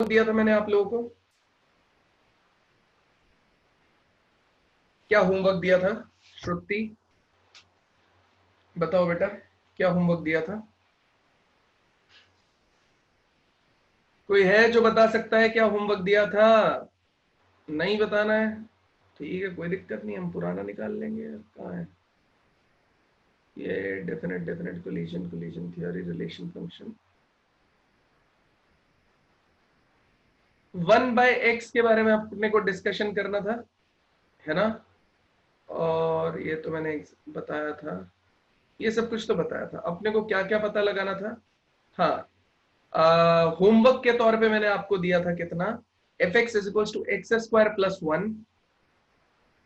दिया था मैंने आप लोगों को? क्या होमवर्क दिया था? श्रुति बताओ बेटा, क्या होमवर्क दिया था? कोई है जो बता सकता है क्या होमवर्क दिया था? नहीं बताना है? ठीक है, कोई दिक्कत नहीं, हम पुराना निकाल लेंगे। कहाँ है ये? Definite definite collision collision theory relation function 1/x के बारे में अपने को डिस्कशन करना था, है ना? और ये तो मैंने बताया था, ये सब कुछ तो बताया था। अपने को क्या क्या पता लगाना था? हाँ, होमवर्क के तौर पे मैंने आपको दिया था कितना, f x is equal to x square plus 1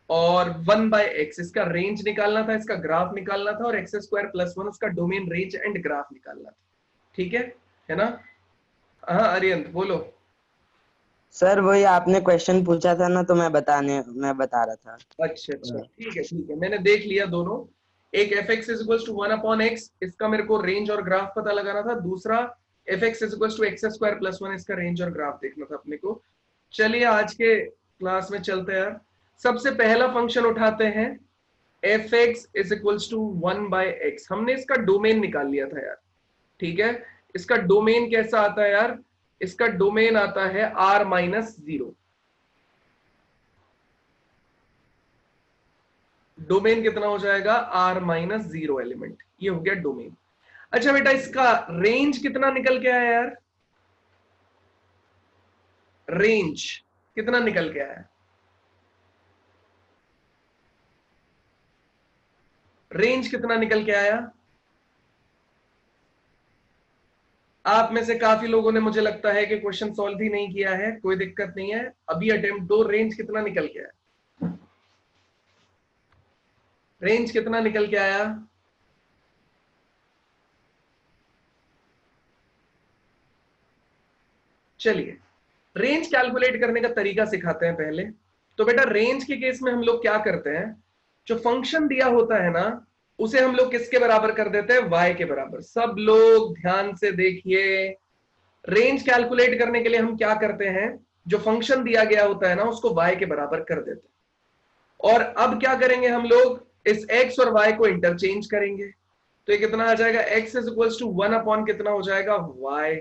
और 1/x, इसका रेंज निकालना था, इसका ग्राफ निकालना था, और एक्स स्क्वायर प्लस 1 उसका डोमेन रेंज एंड ग्राफ निकालना था। ठीक है ना? हाँ अरियंत बोलो। सर वही आपने क्वेश्चन पूछा था ना, तो मैं बता रहा था। अच्छा अच्छा, ठीक है, मैंने देख लिया दोनों। एक f x is equal to 1/x, इसका मेरे को रेंज और ग्राफ पता लगाना था। दूसरा f x is equal to x square plus 1, इसका रेंज और ग्राफ देखना था अपने को। चलिए आज के क्लास में चलते हैं यार। सबसे पहला फंक्शन उठाते हैं, f x is equal to 1/x। हमने इसका डोमेन निकाल लिया था यार, ठीक है? इसका डोमेन कैसा आता है यार? इसका डोमेन आता है r-0। डोमेन कितना हो जाएगा? r-0 एलिमेंट, ये हो गया डोमेन। अच्छा बेटा, इसका रेंज कितना निकल के आया यार? रेंज कितना निकल के आया? रेंज कितना निकल के आया? आप में से काफी लोगों ने, मुझे लगता है कि क्वेश्चन सॉल्व ही नहीं किया है। कोई दिक्कत नहीं है, अभी अटेम्प्ट दो। रेंज कितना निकल के आया? रेंज कितना निकल के आया? चलिए रेंज कैलकुलेट करने का तरीका सिखाते हैं पहले। तो बेटा रेंज के केस में हम लोग क्या करते हैं, जो फंक्शन दिया होता है ना, उसे हम लोग किसके बराबर कर देते हैं? y के बराबर। सब लोग ध्यान से देखिए, रेंज कैलकुलेट करने के लिए हम क्या करते हैं, जो फंक्शन दिया गया होता है ना, उसको y के बराबर कर देते हैं। और अब क्या करेंगे हम लोग, इस x और y को इंटरचेंज करेंगे। तो ये कितना आ जाएगा? x इज इक्वल टू 1 कितना हो जाएगा? y।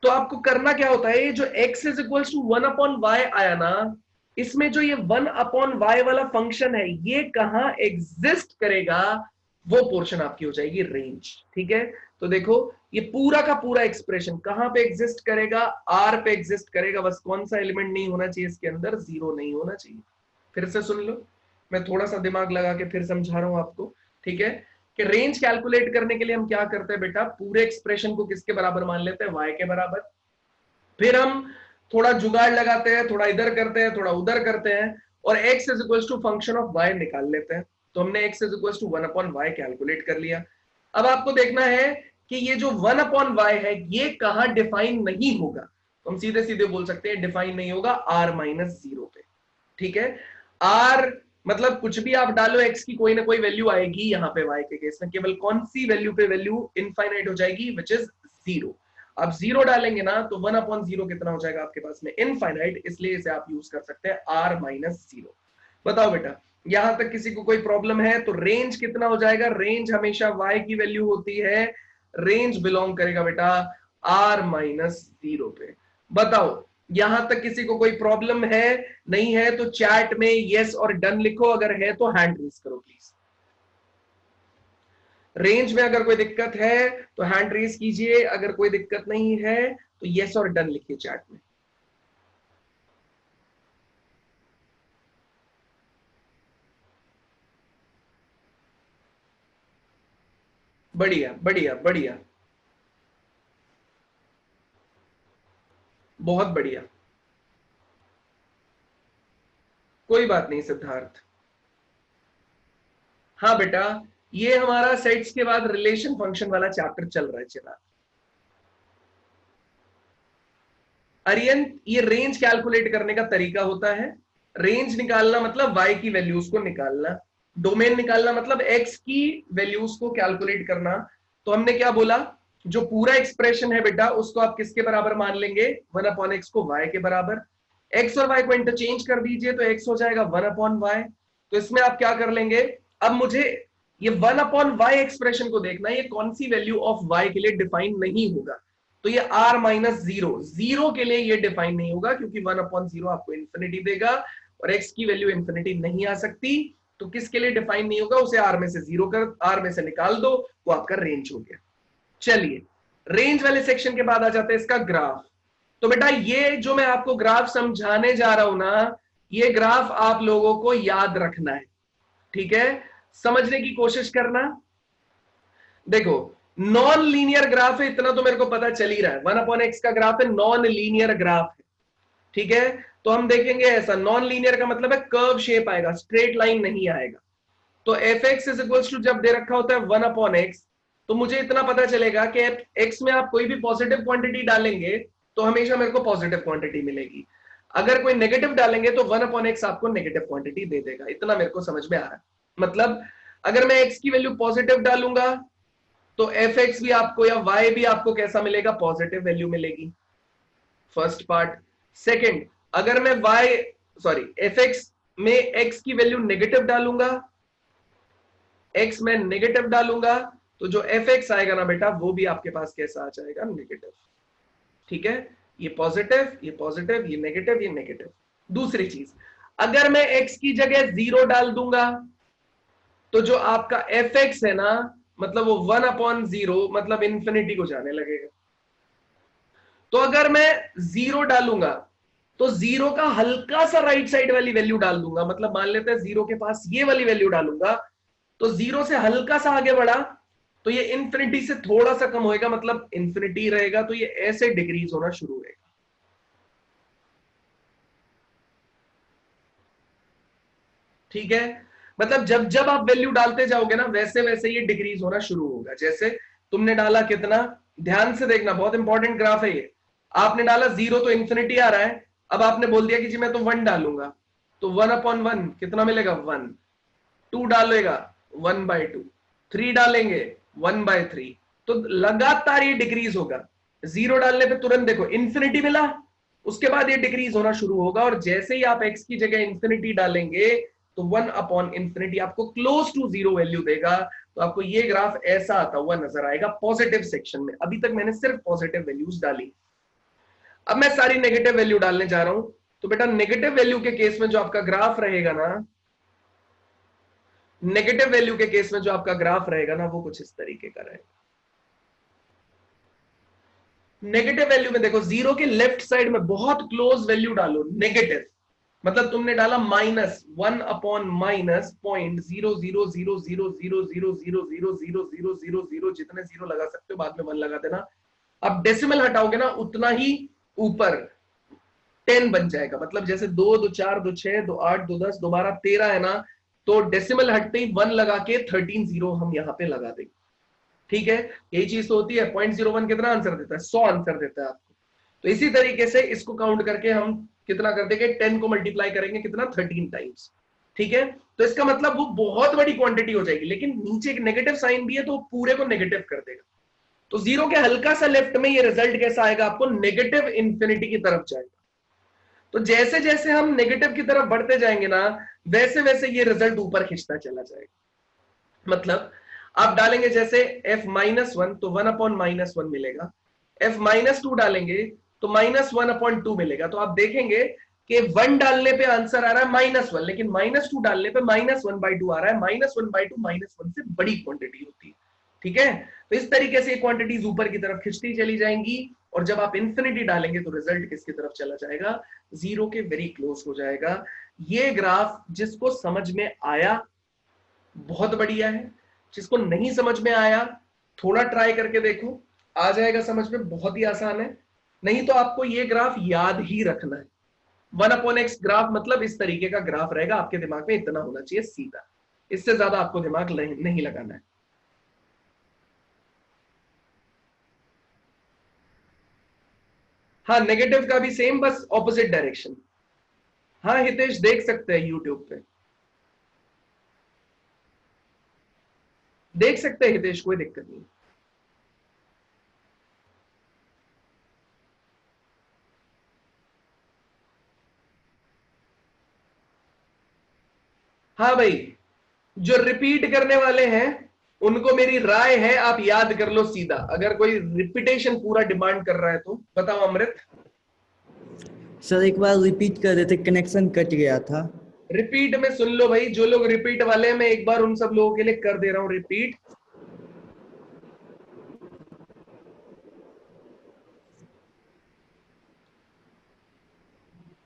तो आपको करना क्या होता है, ये जो x is equal to 1/y आया ना, इसमें जो ये 1/y वाला फंक्शन है, ये कहां एग्जिस्ट करेगा, वो पोर्शन आपकी हो जाएगी रेंज। ठीक है? तो देखो ये पूरा का पूरा एक्सप्रेशन कहां पे एग्जिस्ट करेगा? r पे एग्जिस्ट करेगा। बस कौन सा एलिमेंट नहीं होना चाहिए इसके अंदर? 0 नहीं होना चाहिए। फिर से सुन लो, मैं थोड़ा सा दिमाग लगा के फिर समझा रहा हूं आपको। ठीक है? कि रेंज कैलकुलेट करने के लिए हम क्या करते हैं बेटा, पूरे एक्सप्रेशन को किसके बराबर मान लेते हैं? y के बराबर। फिर हम थोड़ा जुगाड़ लगाते हैं, थोड़ा इधर करते हैं, थोड़ा उधर करते हैं, और x is equal to function of y निकाल लेते हैं। तो हमने x is equal to 1/y calculate कर लिया। अब आपको देखना है कि ये जो 1/y है, ये कहां डिफाइन नहीं होगा। तो हम सीधे सीधे बोल सकते हैं डिफाइन नहीं होगा r-0 पे। ठीक है? r मतलब कुछ भी आप डालो, x की कोई ना कोई वैल्यू आएगी। यहाँ पे y के केस में केवल कौन सी वैल्यू पे वैल्यू इनफाइनाइट हो जाएगी, विच इज 0। आप 0 डालेंगे ना, तो 1/0 कितना हो जाएगा आपके पास में? इनफाइनाइट। इसलिए इसे आप यूज कर सकते हैं r-0। बताओ बेटा, यहां तक किसी को कोई प्रॉब्लम है? तो रेंज कितना हो जाएगा? रेंज हमेशा y की वैल्यू होती है, रेंज बिलोंग करेगा बेटा r-0 पे। बताओ यहां तक किसी को कोई प्रॉब्लम है? नहीं है तो चैट में यस और डन लिखो, अगर है तो हैंड रेज करो प्लीज। रेंज में अगर कोई दिक्कत है तो हैंड रेज कीजिए, अगर कोई दिक्कत नहीं है तो यस और डन लिखिए चैट में। बढ़िया बढ़िया बढ़िया, बहुत बढ़िया। कोई बात नहीं सिद्धार्थ। हाँ बेटा, ये हमारा सेट्स के बाद रिलेशन फंक्शन वाला चैप्टर चल रहा है। चला अरियन, ये रेंज कैलकुलेट करने का तरीका होता है। रेंज निकालना मतलब y की वैल्यूज को निकालना, डोमेन निकालना मतलब x की वैल्यूज को कैलकुलेट करना। तो हमने क्या बोला जो पूरा एक्सप्रेशन है बेटा उसको आप किसके बराबर मान लेंगे, 1/x को y के बराबर। x और y को इंटरचेंज कर दीजिए तो x हो जाएगा 1/y। तो इसमें आप क्या कर लेंगे, अब मुझे ये 1/y एक्सप्रेशन को देखना है, ये कौन सी वैल्यू ऑफ y के लिए डिफाइन नहीं होगा। तो ये r माइनस जीरो के लिए ये डिफाइन नहीं होगा, क्योंकि 1/0 आपको इंफिनिटी देगा और x की वैल्यू इंफिनिटी नहीं आ सकती। तो किसके लिए डिफाइन नहीं होगा, उसे r में से r में से निकाल दो, वो आपका रेंज हो गया। चलिए रेंज वाले सेक्शन के बाद आ जाते हैं इसका ग्राफ। तो बेटा ये जो मैं आपको ग्राफ समझाने जा रहा हूं ना, ये ग्राफ आप लोगों को याद रखना है, ठीक है, समझने की कोशिश करना। देखो नॉन लीनियर ग्राफ है, इतना तो मेरे को पता चल ही रहा है, 1/x का ग्राफ है, नॉन लीनियर ग्राफ है, ठीक है। तो हम देखेंगे ऐसा, नॉन लीनियर का मतलब है कर्व शेप आएगा, स्ट्रेट लाइन नहीं आएगा। तो fx इज इक्वल्स टू जब दे रखा होता है 1/x, तो मुझे इतना पता चलेगा कि x में आप कोई भी पॉजिटिव क्वांटिटी डालेंगे तो हमेशा मेरे को पॉजिटिव क्वांटिटी मिलेगी, अगर कोई नेगेटिव डालेंगे तो 1/x आपको नेगेटिव क्वांटिटी दे देगा। इतना मेरे को समझ में आ रहा है, मतलब अगर मैं x की वैल्यू पॉजिटिव डालूंगा तो fx भी आपको या y भी आपको कैसा मिलेगा, पॉजिटिव वैल्यू मिलेगी, फर्स्ट पार्ट। सेकंड, अगर मैं fx में x की वैल्यू नेगेटिव डालूंगा, x में नेगेटिव डालूंगा तो जो fx आएगा ना बेटा वो भी आपके पास कैसा आ जाएगा, नेगेटिव, ठीक है। ये पॉजिटिव, ये पॉजिटिव, ये नेगेटिव, ये नेगेटिव। दूसरी चीज, अगर मैं x की जगह 0 डाल दूंगा तो जो आपका fx है ना, मतलब वो 1/0 मतलब इंफिनिटी को जाने लगेगा। तो अगर मैं 0 डालूंगा तो 0 का हल्का सा राइट साइड वाली वैल्यू डाल दूंगा, मतलब मान लेते हैं 0 के पास ये वाली वैल्यू डालूंगा, तो 0 से हल्का सा आगे बढ़ा तो ये इंफिनिटी से थोड़ा सा कम होएगा, मतलब इंफिनिटी रहेगा, तो ये ऐसे डिक्रीज होना शुरू होगा, ठीक है। मतलब जब जब आप वैल्यू डालते जाओगे ना वैसे वैसे ये डिक्रीज होना शुरू होगा। जैसे तुमने डाला कितना, ध्यान से देखना, बहुत इंपॉर्टेंट ग्राफ है ये। आपने डाला 0 तो इंफिनिटी आ रहा है, अब आपने बोल दिया कि जी मैं तो 1 डालूंगा, तो 1/1 कितना मिलेगा, 1। 2 डालेगा 1/2, 3 डालेंगे 1/3, तो लगातार ये डिक्रीज होगा। 0 डालने पे तुरंत देखो इंफिनिटी मिला, उसके बाद ये डिक्रीज होना शुरू होगा, और जैसे ही आप x की जगह इंफिनिटी डालेंगे तो 1/इंफिनिटी आपको क्लोज टू 0 वैल्यू देगा। तो आपको ये ग्राफ ऐसा आता हुआ नजर आएगा पॉजिटिव सेक्शन में। अभी तक मैंने सिर्फ पॉजिटिव वैल्यूज डाली, अब मैं सारी नेगेटिव वैल्यू डालने जा रहा हूं। तो बेटा नेगेटिव वैल्यू के केस में जो आपका ग्राफ रहेगा ना, नेगेटिव वैल्यू के केस में जो आपका ग्राफ रहेगा ना वो कुछ इस तरीके का रहेगा। नेगेटिव वैल्यू में देखो 0 के लेफ्ट साइड में बहुत क्लोज वैल्यू डालो नेगेटिव, मतलब तुमने डाला -1/-0.00000000000 जितने जीरो लगा सकते हो, बाद में 1 लगा देना। अब डेसिमल हटाओगे ना उतना ही ऊपर 10 बन जाएगा, मतलब जैसे 2 2 4 2 6 2 8 2 10 दोबारा 13 है ना, तो डेसिमल हटते ही 1 लगा के 13 जीरो हम यहाँ पे लगा देंगे, ठीक है। यही चीज तो होती है। 0.01 कितना आंसर देता है, 100 आंसर देता है आपको। तो इसी तरीके से इसको काउंट करके हम कितना कर देंगे, 10 को मल्टीप्लाई करेंगे कितना, 13 टाइम्स, ठीक है। तो इसका मतलब वो बहुत बड़ी क्वांटिटी हो जाएगी, लेकिन नीचे एक नेगेटिव साइन भी है तो पूरे को नेगेटिव कर देगा। तो 0 के हल्का सा लेफ्ट में ये रिजल्ट कैसा आएगा, आपको नेगेटिव इंफिनिटी की तरफ जाएगा। तो जैसे जैसे हम नेगेटिव की तरफ बढ़ते जाएंगे ना वैसे वैसे ये रिजल्ट ऊपर खिंचता चला जाएगा। मतलब आप डालेंगे जैसे f-1 तो 1/-1 मिलेगा, f-2 डालेंगे तो -1/2 मिलेगा। तो आप देखेंगे कि 1 डालने पे आंसर आ रहा है -1, लेकिन -2 डालने पे -1/2 आ रहा है। -1/2 -1 से बड़ी क्वांटिटी होती है, ठीक है। तो इस तरीके से क्वांटिटीज ऊपर की तरफ खिंचती चली जाएंगी, और जब आप इंफिनिटी डालेंगे तो रिजल्ट किसकी तरफ चला जाएगा, 0 के वेरी क्लोज हो जाएगा। ये ग्राफ जिसको समझ में आया बहुत बढ़िया है, जिसको नहीं समझ में आया थोड़ा ट्राई करके देखो, आ जाएगा समझ में, बहुत ही आसान है। नहीं तो आपको ये ग्राफ याद ही रखना है। 1/x ग्राफ मतलब इस तरीके का ग्राफ रहेगा, आपके दिमाग में इतना होना चाहिए सीधा, इससे ज्यादा आपको दिमाग नहीं लगाना है। हाँ नेगेटिव का भी सेम, बस ऑपोजिट डायरेक्शन। हाँ हितेश देख सकते हैं यूट्यूब पे, देख सकते हैं हितेश, कोई दिक्कत नहीं। हाँ भाई, जो रिपीट करने वाले हैं उनको मेरी राय है आप याद कर लो सीधा, अगर कोई रिपीटेशन पूरा डिमांड कर रहा है तो। बताओ अमृत। सर एक बार रिपीट कर देते, कनेक्शन कट गया था। रिपीट में सुन लो भाई, जो लोग रिपीट वाले हैं मैं एक बार उन सब लोगों के लिए कर दे रहा हूं रिपीट।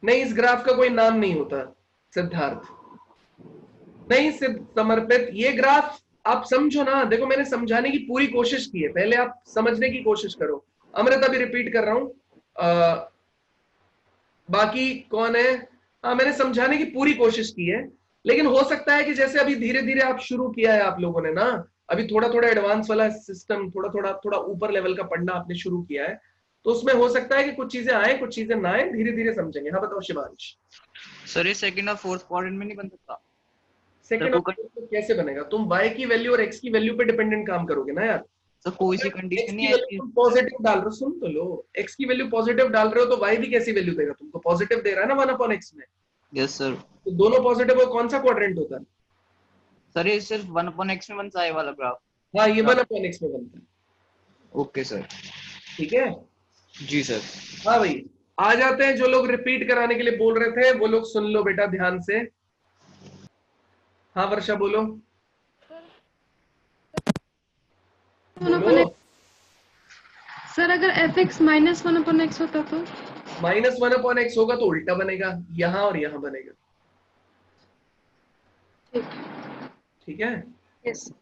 नहीं, इस ग्राफ का कोई नाम नहीं होता सिद्धार्थ, नहीं सिद्ध समर्पित, ये ग्राफ आप समझो ना। देखो मैंने समझाने की पूरी कोशिश की है, पहले आप समझने की कोशिश करो। अमृत अभी रिपीट कर रहा हूं, बाकी कौन है? हाँ, मैंने समझाने की पूरी कोशिश की है, लेकिन हो सकता है कि जैसे अभी धीरे धीरे आप शुरू किया है आप लोगों ने ना, अभी थोड़ा थोड़ा एडवांस वाला सिस्टम, थोड़ा थोड़ा थोड़ा ऊपर लेवल का पढ़ना आपने शुरू किया है, तो उसमें हो सकता है कि कुछ चीजें आए कुछ चीजें ना आए, धीरे धीरे समझेंगे। हाँ बताओ शिवांश। सर ये सेकंड और फोर्थ क्वाड्रेंट में नहीं बन सकता? सेकंड तो कैसे बनेगा? तुम y की वैल्यू और x की वैल्यू पे डिपेंडेंट काम करोगे ना यार। सर कोई सी कंडीशन नहीं है। तुम पॉजिटिव डाल रहे हो, सुन तो लो, x की वैल्यू पॉजिटिव डाल रहे हो तो y भी कैसी वैल्यू देगा तुमको? पॉजिटिव दे रहा है ना 1/x में। Yes sir. तो दोनों पॉजिटिव, और कौन सा क्वाड्रेंट होता है? सर ये सिर्फ 1/x में बनता है वाला ग्राफ। हाँ, ये 1/x में बनता है। Okay sir. ठीक है जी सर। हाँ भाई, आ जाते हैं जो लोग रिपीट कराने के लिए बोल रहे थे वो लोग सुन लो बेटा ध्यान से। हाँ वर्षा बोलो। बोलो। सर अगर fx -1/x होता तो? -1/x होगा तो उल्टा बनेगा, यहां और यहां बनेगा। ठीक है यस।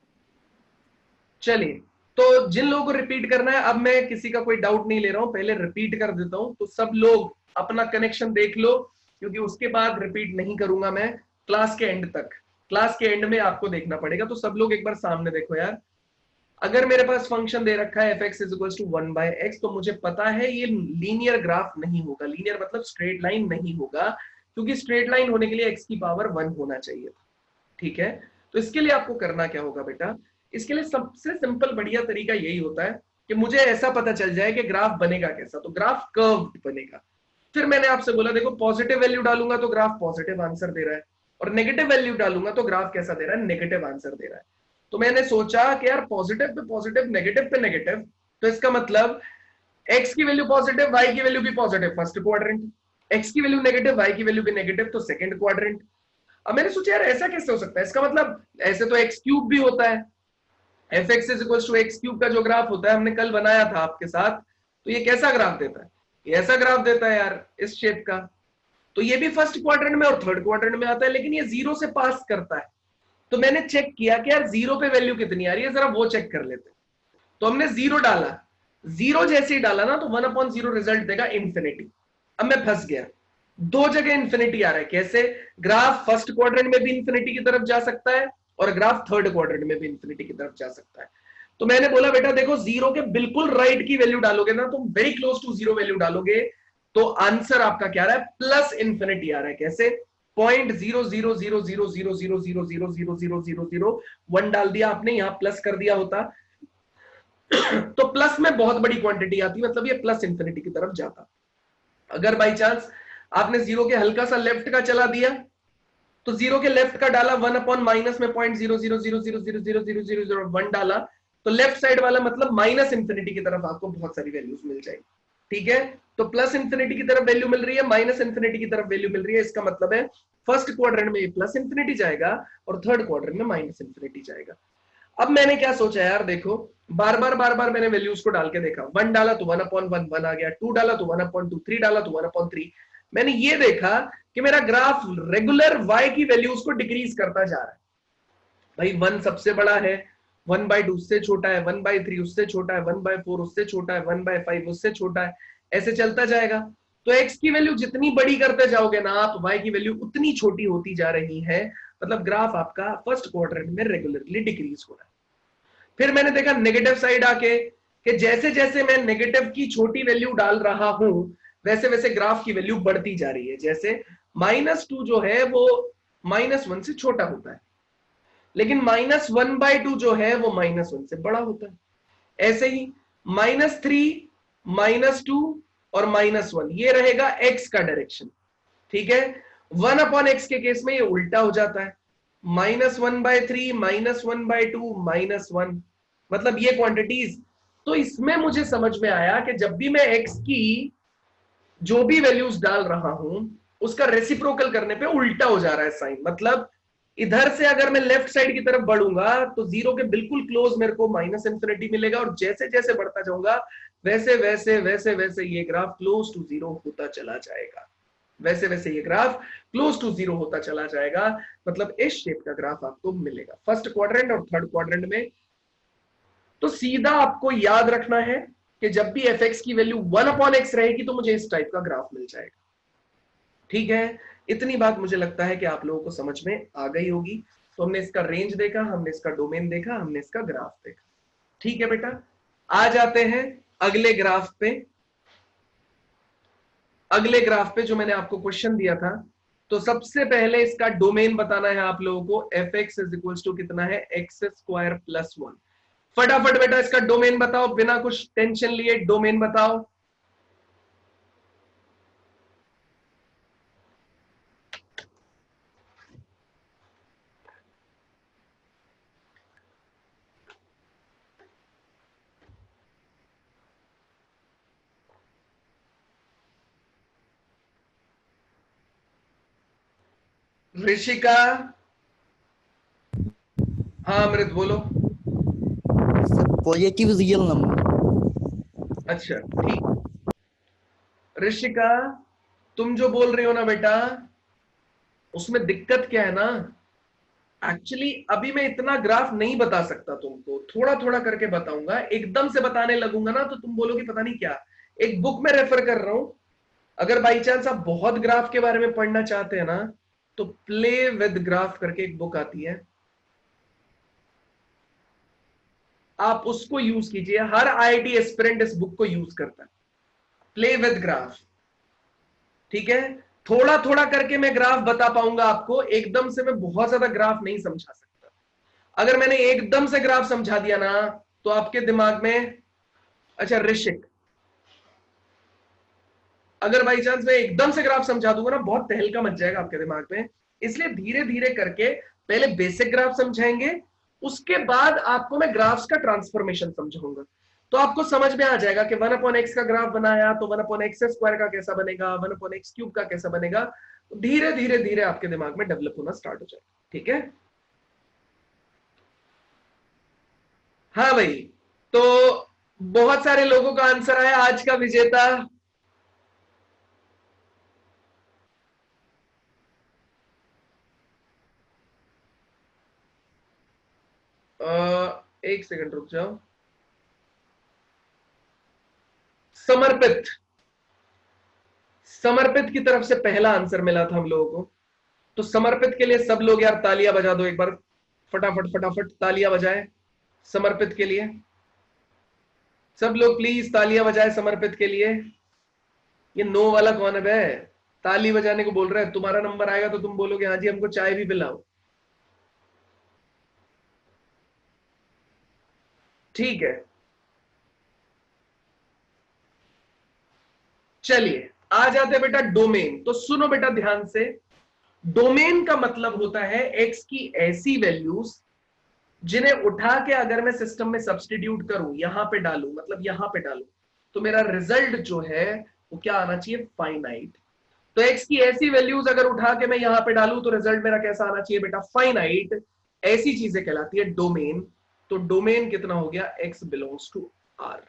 चलिए, तो जिन लोगों को रिपीट करना है, अब मैं किसी का कोई डाउट नहीं ले रहा हूं, पहले रिपीट कर देता हूं, तो सब लोग अपना कनेक्शन देख लो, क्योंकि उसके बाद रिपीट नहीं करूंगा मैं क्लास के एंड तक। क्लास के एंड में आपको देखना पड़ेगा, तो सब लोग एक बार सामने देखो यार। अगर मेरे पास फंक्शन दे रखा है fx = 1/x, तो मुझे पता है ये लीनियर ग्राफ नहीं होगा। लीनियर मतलब स्ट्रेट लाइन नहीं होगा, क्योंकि स्ट्रेट लाइन होने के लिए x की पावर 1 होना चाहिए। ठीक है, तो इसके लिए आपको करना क्या होगा बेटा? इसके लिए सबसे सिंपल बढ़िया तरीका यही होता है कि मुझे ऐसा पता चल जाए कि ग्राफ बनेगा कैसा, तो ग्राफ कर्व्ड बनेगा। फिर मैंने आपसे बोला देखो, पॉजिटिव वैल्यू डालूंगा तो ग्राफ पॉजिटिव आंसर दे रहा है, और नेगेटिव वैल्यू डालूंगा तो ग्राफ कैसा दे रहा है? नेगेटिव आंसर दे रहा है। तो मैंने सोचा कि यार पॉजिटिव पे पॉजिटिव, नेगेटिव पे नेगेटिव, तो इसका मतलब x की वैल्यू पॉजिटिव, y की वैल्यू भी पॉजिटिव, फर्स्ट क्वाड्रेंट, x की वैल्यू नेगेटिव, y की वैल्यू भी नेगेटिव, तो सेकंड क्वाड्रेंट। अब मैंने सोचा यार ऐसा कैसे हो सकता है? इसका मतलब ऐसे तो x³ भी होता है, fx = x³ का जो ग्राफ होता है हमने कल बनाया था आपके साथ, तो ये कैसा ग्राफ देता है? ये ऐसा ग्राफ देता है यार, इस शेप का। तो ये भी फर्स्ट क्वाड्रेंट में और थर्ड क्वाड्रेंट में आता है, लेकिन ये 0 से पास करता है। तो मैंने चेक किया कि यार 0 पे वैल्यू कितनी आ रही है, जरा वो चेक कर लेते। तो हमने 0 डाला, 0 जैसे ही डाला ना तो 1/0 रिजल्ट देगा इंफिनिटी। अब मैं फंस गया, दो जगह इंफिनिटी आ रहा है। कैसे? ग्राफ फर्स्ट क्वाड्रेंट में भी इंफिनिटी की तरफ जा सकता है और ग्राफ थर्ड क्वाड्रेंट में भी इंफिनिटी की तरफ जा सकता है। तो मैंने बोला बेटा देखो, 0 के बिल्कुल राइट की वैल्यू डालोगे ना, तो वेरी क्लोज टू 0 वैल्यू डालोगे, तो आंसर आपका क्या आ रहा है? प्लस इंफिनिटी आ रहा है। कैसे? 0.0000000000001 डाल दिया आपने, यहां प्लस कर दिया होता तो प्लस में बहुत बड़ी क्वांटिटी आती, मतलब ये प्लस इंफिनिटी की तरफ जाता। अगर बाई चांस आपने 0 के हल्का सा लेफ्ट का चला दिया, तो 0 के लेफ्ट का डाला 1/- में 0.000000001 डाला, तो लेफ्ट साइड वाला मतलब माइनस इंफिनिटी की तरफ आपको बहुत सारी वैल्यूज मिल जाएगी। ठीक है, तो प्लस इंफिनिटी की तरफ वैल्यू मिल रही है, माइनस इंफिनिटी की तरफ वैल्यू मिल रही है। इसका मतलब है फर्स्ट क्वाड्रेंट में प्लस इंफिनिटी जाएगा और थर्ड क्वाड्रेंट में माइनस इंफिनिटी जाएगा। अब मैंने क्या सोचा यार, देखो बार बार मैंने वैल्यूज को डाल के देखा। 1 डाला तो 1/1 1 आ गया, 2 डाला तो 1/2, 3 डाला तो 1/3। मैंने ये देखा कि मेरा ग्राफ रेगुलर y की वैल्यूज को डिक्रीज करता जा रहा है। भाई 1 सबसे बड़ा है, 1/2 उससे छोटा है, 1/3 उससे छोटा है, 1/4 उससे छोटा है, 1/5 उससे छोटा है, ऐसे चलता जाएगा। तो x की वैल्यू जितनी बड़ी करते जाओगे ना आप, y की वैल्यू उतनी छोटी होती जा रही है। मतलब ग्राफ आपका फर्स्ट क्वाड्रेंट में रेगुलरली डिक्रीज हो रहा है। फिर मैंने देखा नेगेटिव साइड आके कि जैसे जैसे मैं नेगेटिव की छोटी वैल्यू डाल रहा हूं, वैसे वैसे ग्राफ की वैल्यू बढ़ती जा रही है। जैसे -2 जो है वो -1 से छोटा होता है, लेकिन -1/2 जो है वो -1 से बड़ा होता है। ऐसे ही -3, -2 और -1 ये रहेगा x का डायरेक्शन। ठीक है, 1/x के केस में ये उल्टा हो जाता है। -1/3 -1/2 -1, मतलब ये क्वांटिटीज। तो इसमें मुझे समझ में आया कि जब भी मैं x की जो भी वैल्यूज डाल रहा हूं उसका रेसिप्रोकल करने पे उल्टा हो जा रहा है साइन। मतलब इधर से अगर मैं लेफ्ट साइड की तरफ बढ़ूंगा तो जीरो के बिल्कुल क्लोज मेरे को -∞ मिलेगा, और जैसे जैसे बढ़ता जाऊंगा वैसे वैसे वैसे वैसे ये ग्राफ क्लोज टू जीरो होता चला जाएगा, वैसे वैसे ये ग्राफ क्लोज टू जीरो होता चला जाएगा। मतलब इस शेप का ग्राफ आपको मिलेगा फर्स्ट क्वाड्रेंट और थर्ड क्वाड्रेंट में। तो सीधा आपको याद रखना है कि जब भी fx की वैल्यू 1/x रहेगी तो मुझे इस टाइप का ग्राफ मिल जाएगा। ठीक है, इतनी बात मुझे लगता है कि आप लोगों को समझ में आ गई होगी। तो हमने इसका रेंज देखा, हमने इसका डोमेन देखा, हमने इसका ग्राफ देखा। ठीक है बेटा, आ जाते हैं अगले ग्राफ पे। अगले ग्राफ पे जो मैंने आपको क्वेश्चन दिया था, तो सबसे पहले इसका डोमेन बताना है आप लोगों को। fx इज इक्वल्स टू कितना है, x² + 1। फटाफट बेटा इसका डोमेन बताओ, बिना कुछ टेंशन लिए डोमेन बताओ। ऋषिका, हाँ अमृत बोलो। Positive real number. अच्छा ठीक। ऋषिका, तुम जो बोल रहे हो ना बेटा, उसमें दिक्कत क्या है ना, एक्चुअली अभी मैं इतना ग्राफ नहीं बता सकता तुमको, थोड़ा थोड़ा करके बताऊंगा। एकदम से बताने लगूंगा ना तो तुम बोलोगे पता नहीं क्या। एक बुक में रेफर कर रहा हूं, अगर बाई चांस आप बहुत ग्राफ के बारे में पढ़ना चाहते हैं ना तो प्ले विद ग्राफ करके एक बुक आती है, आप उसको यूज कीजिए। हर आईआईटी एस्पिरेंट इस बुक को यूज करता है, प्ले विद ग्राफ। ठीक है, थोड़ा थोड़ा करके मैं ग्राफ बता पाऊंगा आपको, एकदम से मैं बहुत ज्यादा ग्राफ नहीं समझा सकता। अगर मैंने एकदम से ग्राफ समझा दिया ना तो आपके दिमाग में, अच्छा ऋषिक, अगर बाई चांस मैं एकदम से ग्राफ समझा दूंगा ना बहुत तहलका मच जाएगा आपके दिमाग में। इसलिए धीरे धीरे करके पहले बेसिक ग्राफ समझाएंगे, उसके बाद आपको मैं ग्राफ्स का ट्रांसफॉर्मेशन समझाऊंगा। तो आपको समझ में आ जाएगा कि 1/x का ग्राफ बनाया तो 1/x² का कैसा बनेगा, 1/x³ का कैसा बनेगा। तो धीरे धीरे धीरे आपके दिमाग में डेवलप होना स्टार्ट हो जाएगा। ठीक है, हाँ भाई। तो बहुत सारे लोगों का आंसर आया। आज का विजेता एक सेकंड रुक जाओ, समर्पित। समर्पित की तरफ से पहला आंसर मिला था हम लोगों को। तो समर्पित के लिए सब लोग यार तालियां बजा दो एक बार, फटाफट फटाफट तालियां बजाएं समर्पित के लिए। सब लोग प्लीज तालियां बजाएं समर्पित के लिए। ये नो वाला कौन है बे, ताली बजाने को बोल रहा है। तुम्हारा नंबर आएगा तो तुम बोलोगे हाँ जी हमको चाय भी पिलाओ। ठीक है, चलिए आ जाते बेटा डोमेन। तो सुनो बेटा ध्यान से, डोमेन का मतलब होता है एक्स की ऐसी वैल्यूज जिन्हें उठा के अगर मैं सिस्टम में सब्स्टिट्यूट करूं, यहां पे डालूं, मतलब यहां पे डालूं, तो मेरा रिजल्ट जो है वो क्या आना चाहिए, फाइनाइट। तो एक्स की ऐसी वैल्यूज अगर उठा के मैं यहां पे डालूं तो रिजल्ट मेरा कैसा आना चाहिए बेटा, फाइनाइट। ऐसी चीजें कहलाती है डोमेन। तो डोमेन कितना हो गया, x belongs to R.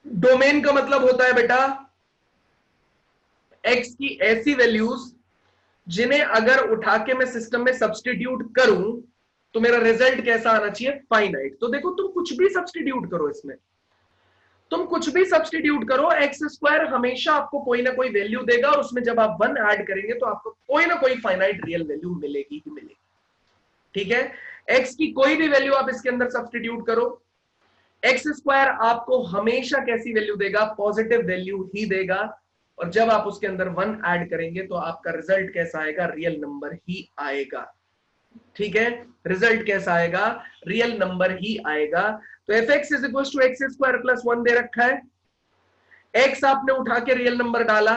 Domain का मतलब होता है बेटा एक्स की ऐसी वैल्यूज जिन्हें अगर उठा के मैं सिस्टम में सब्स्टिट्यूट करूं तो मेरा रिजल्ट कैसा आना चाहिए, फाइनाइट। तो देखो तुम कुछ भी सब्स्टिट्यूट करो इसमें, तुम कुछ भी सब्स्टिट्यूट करो, x² हमेशा आपको कोई ना कोई वैल्यू देगा, और उसमें जब आप 1 ऐड करेंगे तो आपको कोई ना कोई फाइनाइट रियल वैल्यू मिलेगी ही मिलेगी। ठीक है, x की कोई भी वैल्यू आप इसके अंदर सब्स्टिट्यूट करो, x² आपको हमेशा कैसी वैल्यू देगा, पॉजिटिव वैल्यू ही देगा। और जब आप उसके अंदर 1 ऐड करेंगे तो आपका रिजल्ट कैसा आएगा, रियल नंबर ही आएगा। ठीक है, रिजल्ट कैसा आएगा, रियल नंबर ही आएगा। तो fx is equal to x² + 1 दे रखा है, x आपने उठा के रियल नंबर डाला,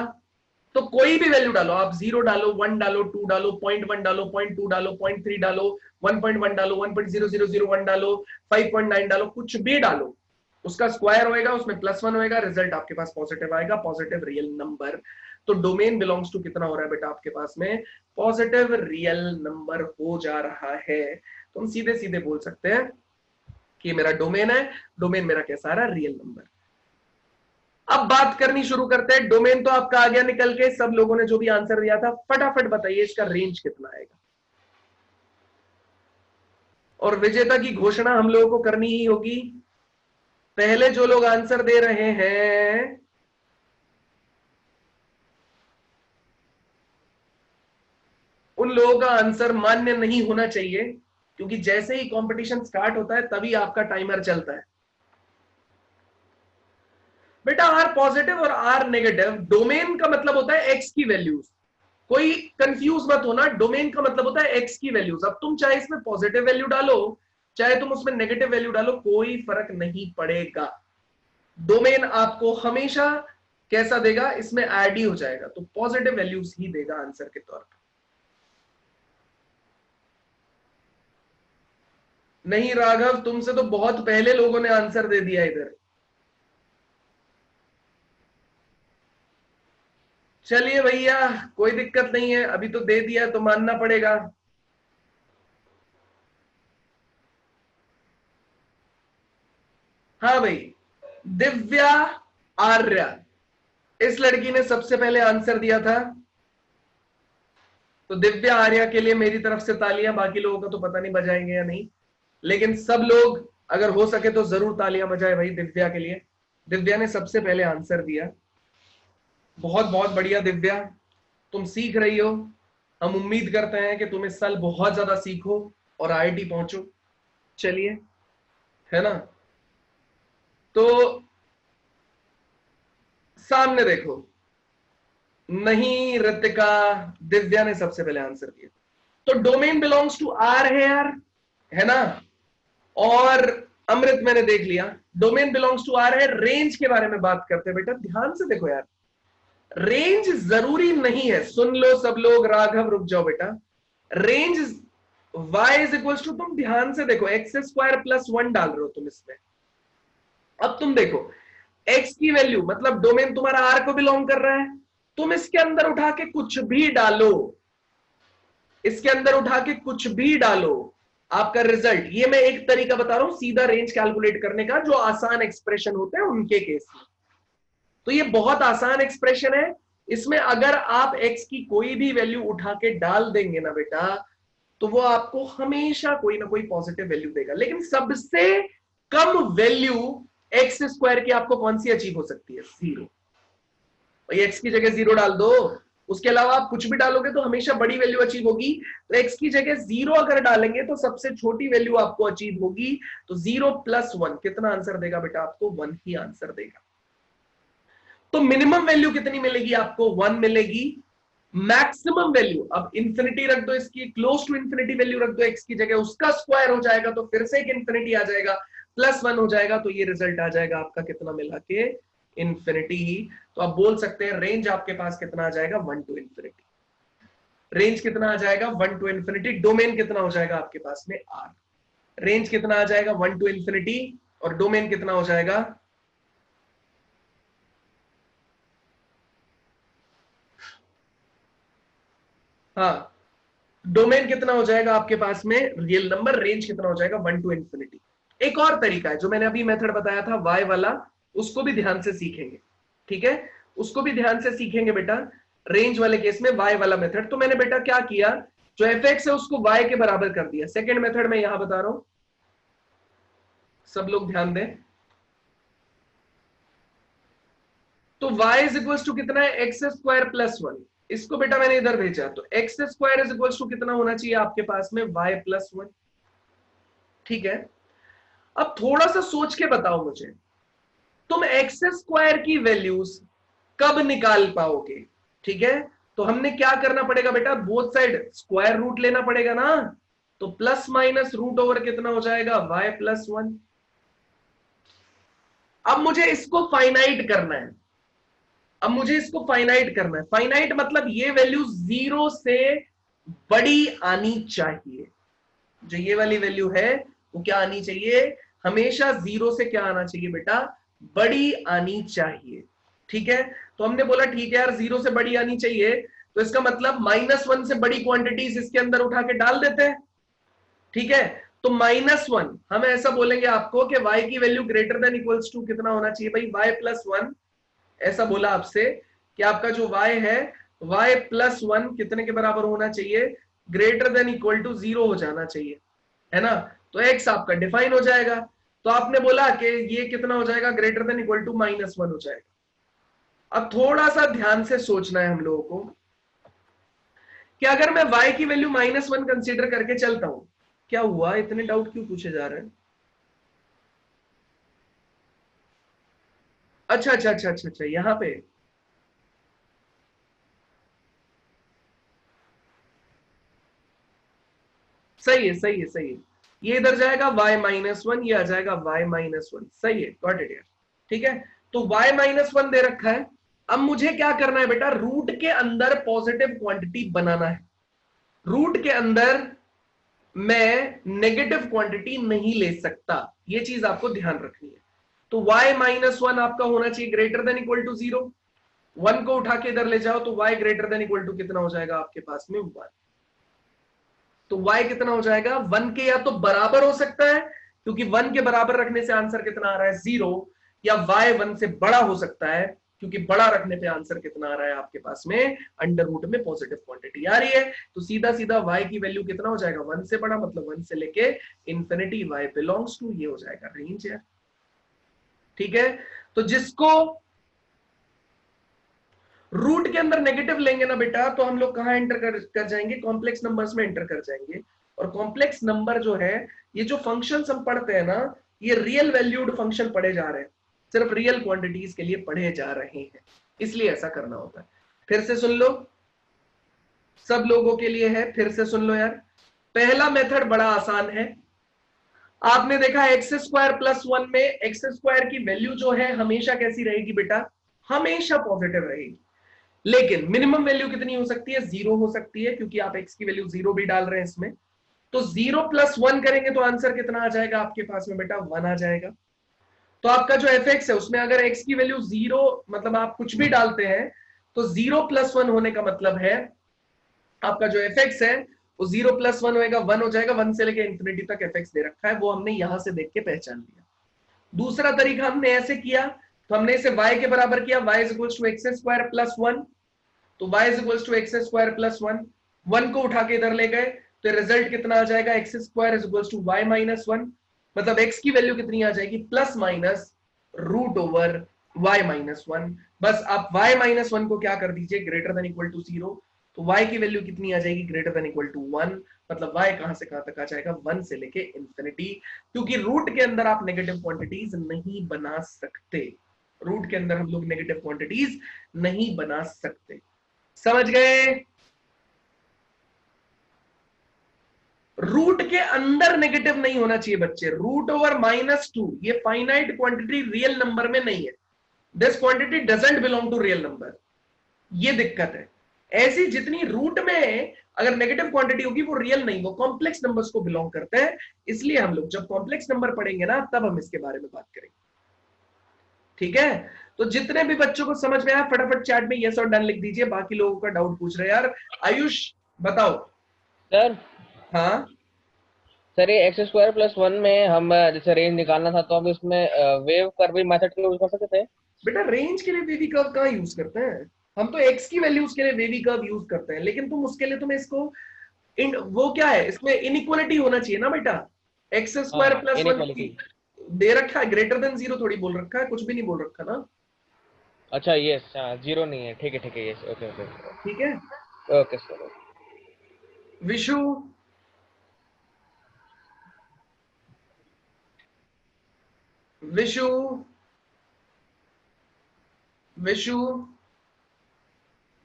तो कोई भी वैल्यू डालो आप, 0 डालो, 1 डालो, 2 डालो, 0.1 डालो, 0.2 डालो, 0.3 डालो, 1.1 डालो, 1.0001 डालो, 5.9 डालो, कुछ भी डालो, उसका स्क्वायर होएगा, उसमें +1 होएगा, रिजल्ट आपके पास पॉजिटिव आएगा, पॉजिटिव रियल नंबर। तो डोमेन बिलोंग्स टू कितना हो रहा है बेटा आपके पास में, पॉजिटिव रियल नंबर हो जा रहा है। तो हम सीधे सीधे बोल सकते हैं कि मेरा डोमेन है, डोमेन मेरा कैसा आ रहा है, रियल नंबर। अब बात करनी शुरू करते हैं। डोमेन तो आपका आ गया निकल के, सब लोगों ने जो भी आंसर दिया था फटाफट बताइए इसका रेंज कितना आएगा। और विजेता की घोषणा हम लोगों को करनी ही होगी। पहले जो लोग आंसर दे रहे हैं उन लोगों का आंसर मान्य नहीं होना चाहिए, क्योंकि जैसे ही कंपटीशन स्टार्ट होता है तभी आपका टाइमर चलता है। बेटा आर पॉजिटिव और आर नेगेटिव, डोमेन का मतलब होता है एक्स की वैल्यूज, कोई कंफ्यूज मत होना, डोमेन का मतलब होता है एक्स की वैल्यूज। अब तुम चाहे इसमें पॉजिटिव वैल्यू डालो चाहे तुम उसमें नेगेटिव वैल्यू डालो, कोई फर्क नहीं पड़ेगा, डोमेन आपको हमेशा कैसा देगा, इसमें ऐड ही हो जाएगा, तो पॉजिटिव वैल्यूज ही देगा आंसर के तौर पर। नहीं राघव, तुमसे तो बहुत पहले लोगों ने आंसर दे दिया इधर। चलिए भैया कोई दिक्कत नहीं है, अभी तो दे दिया तो मानना पड़ेगा। हाँ भाई, दिव्या आर्या, इस लड़की ने सबसे पहले आंसर दिया था, तो दिव्या आर्या के लिए मेरी तरफ से तालियां, बाकी लोगों का तो पता नहीं बजाएंगे या नहीं, लेकिन सब लोग अगर हो सके तो जरूर तालियां बजाए भाई दिव्या के लिए। दिव्या ने सबसे पहले आंसर दिया, बहुत बहुत बढ़िया दिव्या, तुम सीख रही हो, हम उम्मीद करते हैं कि तुम इस साल बहुत ज्यादा सीखो और IIT पहुंचो। चलिए, है ना। तो सामने देखो, नहीं रितिका, दिव्या ने सबसे पहले आंसर दिया, तो डोमेन बिलोंग्स टू आर है यार, है ना। और अमृत मैंने देख लिया, डोमेन बिलोंग्स टू आर है। रेंज के बारे में बात करते हैं बेटा, ध्यान से देखो यार, रेंज जरूरी नहीं है, सुन लो सब लोग, राघव रुक जाओ बेटा, range y is equal to, तुम ध्यान से देखो, x² + 1 डाल रहे हो तुम इसमें। अब तुम देखो x की वैल्यू मतलब डोमेन तुम्हारा r को बिलोंग कर रहा है, तुम इसके अंदर उठा के कुछ भी डालो, इसके अंदर उठा के कुछ भी डालो, आपका रिजल्ट, ये मैं एक तरीका बता रहा हूं सीधा रेंज कैलकुलेट करने का, जो आसान एक्सप्रेशन होते हैं उनके केस में। तो ये बहुत आसान एक्सप्रेशन है, इसमें अगर आप x की कोई भी वैल्यू उठा के डाल देंगे ना बेटा, तो वो आपको हमेशा कोई ना कोई पॉजिटिव वैल्यू देगा। लेकिन सबसे कम वैल्यू x² की आपको कौन सी अचीव हो सकती है, 0। भाई x की जगह 0 डाल दो, उसके अलावा आप कुछ भी डालोगे तो हमेशा बड़ी वैल्यू अचीव होगी। तो x की जगह 0 अगर डालेंगे तो सबसे छोटी वैल्यू आपको अचीव होगी, तो 0 + 1 कितना आंसर देगा बेटा आपको, 1 ही आंसर देगा। तो मिनिमम वैल्यू कितनी मिलेगी आपको, 1 मिलेगी। मैक्सिमम वैल्यू, अब इंफिनिटी रख दो, इसकी क्लोज टू इंफिनिटी वैल्यू रख दो x की जगह, उसका स्क्वायर हो जाएगा तो फिर से एक इंफिनिटी आ जाएगा, +1 हो जाएगा, तो ये रिजल्ट आ जाएगा आपका कितना मिला के, इंफिनिटी ही। तो आप बोल सकते हैं रेंज आपके पास कितना आ जाएगा, 1 to इंफिनिटी। रेंज कितना आ जाएगा, 1 to इंफिनिटी। डोमेन कितना हो जाएगा आपके पास में, r। रेंज कितना आ जाएगा, 1 to इंफिनिटी, और डोमेन कितना हो जाएगा, हाँ, डोमेन कितना हो जाएगा आपके पास में, रियल नंबर। रेंज कितना हो जाएगा, 1 to इंफिनिटी। एक और तरीका है जो मैंने अभी मेथड बताया था y वाला, उसको भी ध्यान से सीखेंगे, ठीक है, उसको भी ध्यान से सीखेंगे बेटा, रेंज वाले केस में y वाला मेथड। तो मैंने बेटा क्या किया, जो fx है उसको y के बराबर कर दिया। सेकेंड मेथड में यहां बता रहा हूं, सब लोग ध्यान दें। तो y इज इक्वल टू कितना है, x² + 1, इसको बेटा मैंने इधर भेजा, तो x² इज इक्वल टू कितना होना चाहिए आपके पास में, y + 1, ठीक है। अब थोड़ा सा सोच के बताओ मुझे, तुम x² की वैल्यूज कब निकाल पाओगे, ठीक है। तो हमने क्या करना पड़ेगा बेटा, बोथ साइड स्क्वायर रूट लेना पड़ेगा ना, तो ±√ओवर कितना हो जाएगा, y + 1। अब मुझे इसको फाइनाइट करना है, अब मुझे इसको फाइनाइट करना है। फाइनाइट मतलब ये वैल्यू 0 से बड़ी आनी चाहिए। जो ये वाली वैल्यू है वो क्या आनी चाहिए, हमेशा 0 से क्या आना चाहिए बेटा, बड़ी आनी चाहिए। ठीक है, तो हमने बोला ठीक है यार 0 से बड़ी आनी चाहिए, तो इसका मतलब -1 से बड़ी क्वांटिटीज इसके अंदर उठा के डाल देते हैं। ठीक है, तो -1 हम ऐसा बोलेंगे आपको कि y की value greater than equals to कितना होना चाहिए भाई, y+1। ऐसा बोला आपसे कि आपका जो y है y+1 कितने के बराबर होना चाहिए, ग्रेटर देन इक्वल टू 0 हो जाना चाहिए, है ना। तो x आपका डिफाइन हो जाएगा। तो आपने बोला कि ये कितना हो जाएगा, ग्रेटर देन इक्वल टू -1 हो जाएगा। अब थोड़ा सा ध्यान से सोचना है हम लोगों को कि अगर मैं y की वैल्यू -1 कंसीडर करके चलता हूं, क्या हुआ, इतने डाउट क्यों पूछे जा रहे हैं। अच्छा अच्छा अच्छा अच्छा अच्छा, यहां पे सही है सही है सही है, ये इधर जाएगा y-1, ये आ जाएगा y-1, सही है, गॉट इट यार। ठीक है, तो y-1 दे रखा है। अब मुझे क्या करना है बेटा, रूट के अंदर पॉजिटिव क्वांटिटी बनाना है। रूट के अंदर मैं नेगेटिव क्वांटिटी नहीं ले सकता, ये चीज आपको ध्यान रखनी है। तो y-1 आपका होना चाहिए ग्रेटर देन इक्वल टू 0। 1 को उठा के इधर ले जाओ तो y greater than equal to कितना हो जाएगा आपके पास में 1। तो y कितना हो जाएगा, 1 के या तो बराबर हो सकता है, क्योंकि 1 के बराबर रखने से आंसर कितना आ रहा है 0, या y 1 से बड़ा हो सकता है, क्योंकि बड़ा रखने पे आंसर कितना आ रहा है आपके पास में अंडर रूट में पॉजिटिव क्वांटिटी आ रही है। तो सीधा सीधा y की वैल्यू कितना हो जाएगा, 1 से बड़ा, मतलब 1 से लेके इंफिनिटी y बिलोंग्स टू, ये हो जाएगा रेंज है। ठीक है, तो जिसको रूट के अंदर नेगेटिव लेंगे ना बेटा, तो हम लोग कहां एंटर कर जाएंगे, कॉम्प्लेक्स नंबर्स में एंटर कर जाएंगे। और कॉम्प्लेक्स नंबर जो है, ये जो फंक्शंस हम पढ़ते हैं ना, ये रियल वैल्यूड फंक्शन पढ़े जा रहे हैं, सिर्फ रियल क्वांटिटीज के लिए पढ़े जा रहे हैं, इसलिए ऐसा करना होता है। फिर से सुन लो, सब लोगों के लिए है, फिर से सुन लो यार। पहला मेथड बड़ा आसान है। आपने देखा x² + 1 में x² की वैल्यू जो है हमेशा कैसी रहेगी बेटा, हमेशा पॉजिटिव रहेगी। लेकिन मिनिमम वैल्यू कितनी हो सकती है, 0 हो सकती है, क्योंकि आप x की वैल्यू 0 भी डाल रहे हैं इसमें। तो 0 + 1 करेंगे तो आंसर कितना आ जाएगा आपके पास में बेटा, 1 आ जाएगा। तो आपका जो fx है उसमें अगर x की वैल्यू 0, मतलब आप कुछ भी डालते हैं, तो 0 + 1 होने का मतलब है आपका जो fx है वो 0 + 1 होएगा, 1 हो जाएगा। 1 से लेके इंफिनिटी तक fx दे रखा है, वो हमने यहां से देख के पहचान लिया। दूसरा तरीका हमने ऐसे किया, तो हमने इसे y के बराबर किया, y = x² + 1। तो y = x² + 1, 1 को उठा के इधर ले गए, तो रिजल्ट कितना आ जाएगा, x² = y-1, मतलब x की वैल्यू कितनी आ जाएगी, ±√y-1। बस आप y-1 को क्या कर दीजिए, ग्रेटर देन इक्वल टू 0। तो y की वैल्यू कितनी आ जाएगी, ग्रेटर देन इक्वल टू 1, मतलब y कहां से कहां तक आ जाएगा, 1 से लेके इंफिनिटी। क्योंकि रूट के अंदर आप नेगेटिव क्वांटिटीज नहीं बना सकते, रूट के अंदर हम लोग नेगेटिव क्वांटिटीज नहीं बना सकते, समझ गए। रूट के अंदर नेगेटिव नहीं होना चाहिए बच्चे, √/-2 ये फाइनाइट क्वांटिटी रियल नंबर में नहीं है, this quantity doesn't belong to real number, ये दिक्कत है। ऐसी जितनी रूट में अगर नेगेटिव क्वांटिटी होगी वो रियल नहीं, वो कॉम्प्लेक्स नंबर्स को बिलोंग करते हैं। इसलिए हम लोग जब कॉम्प्लेक्स नंबर पढ़ेंगे ना, तब हम इसके बारे में बात करेंगे। ठीक है, तो जितने भी बच्चों को समझ में आया फटाफट चैट में यस और डन लिख दीजिए, बाकी लोगों का डाउट पूछ रहे हैं यार। आयुष बताओ। सर हाँ सर ये x² + 1 में हम जैसे रेंज निकालना था, तो हम इसमें वेव कर्व मेथड का यूज कर सकते थे। बेटा, रेंज के लिए वेवी कर्व कहाँ यूज करते हैं, हम तो एक्स की वैल्यूज के लिए वेवी कर्व यूज करते हैं, लेकिन तुम उसके लिए तुम्हें इसको वो क्या है, इसमें इनइक्वालिटी होना चाहिए ना बेटा, x² + 1 दे रखा है, ग्रेटर देन 0 थोड़ी बोल रखा है, कुछ भी नहीं बोल रखा ना। अच्छा यस, 0 नहीं है, ठीक है यस, ओके ओके ठीक है, ओके सर। विशु विशु विशु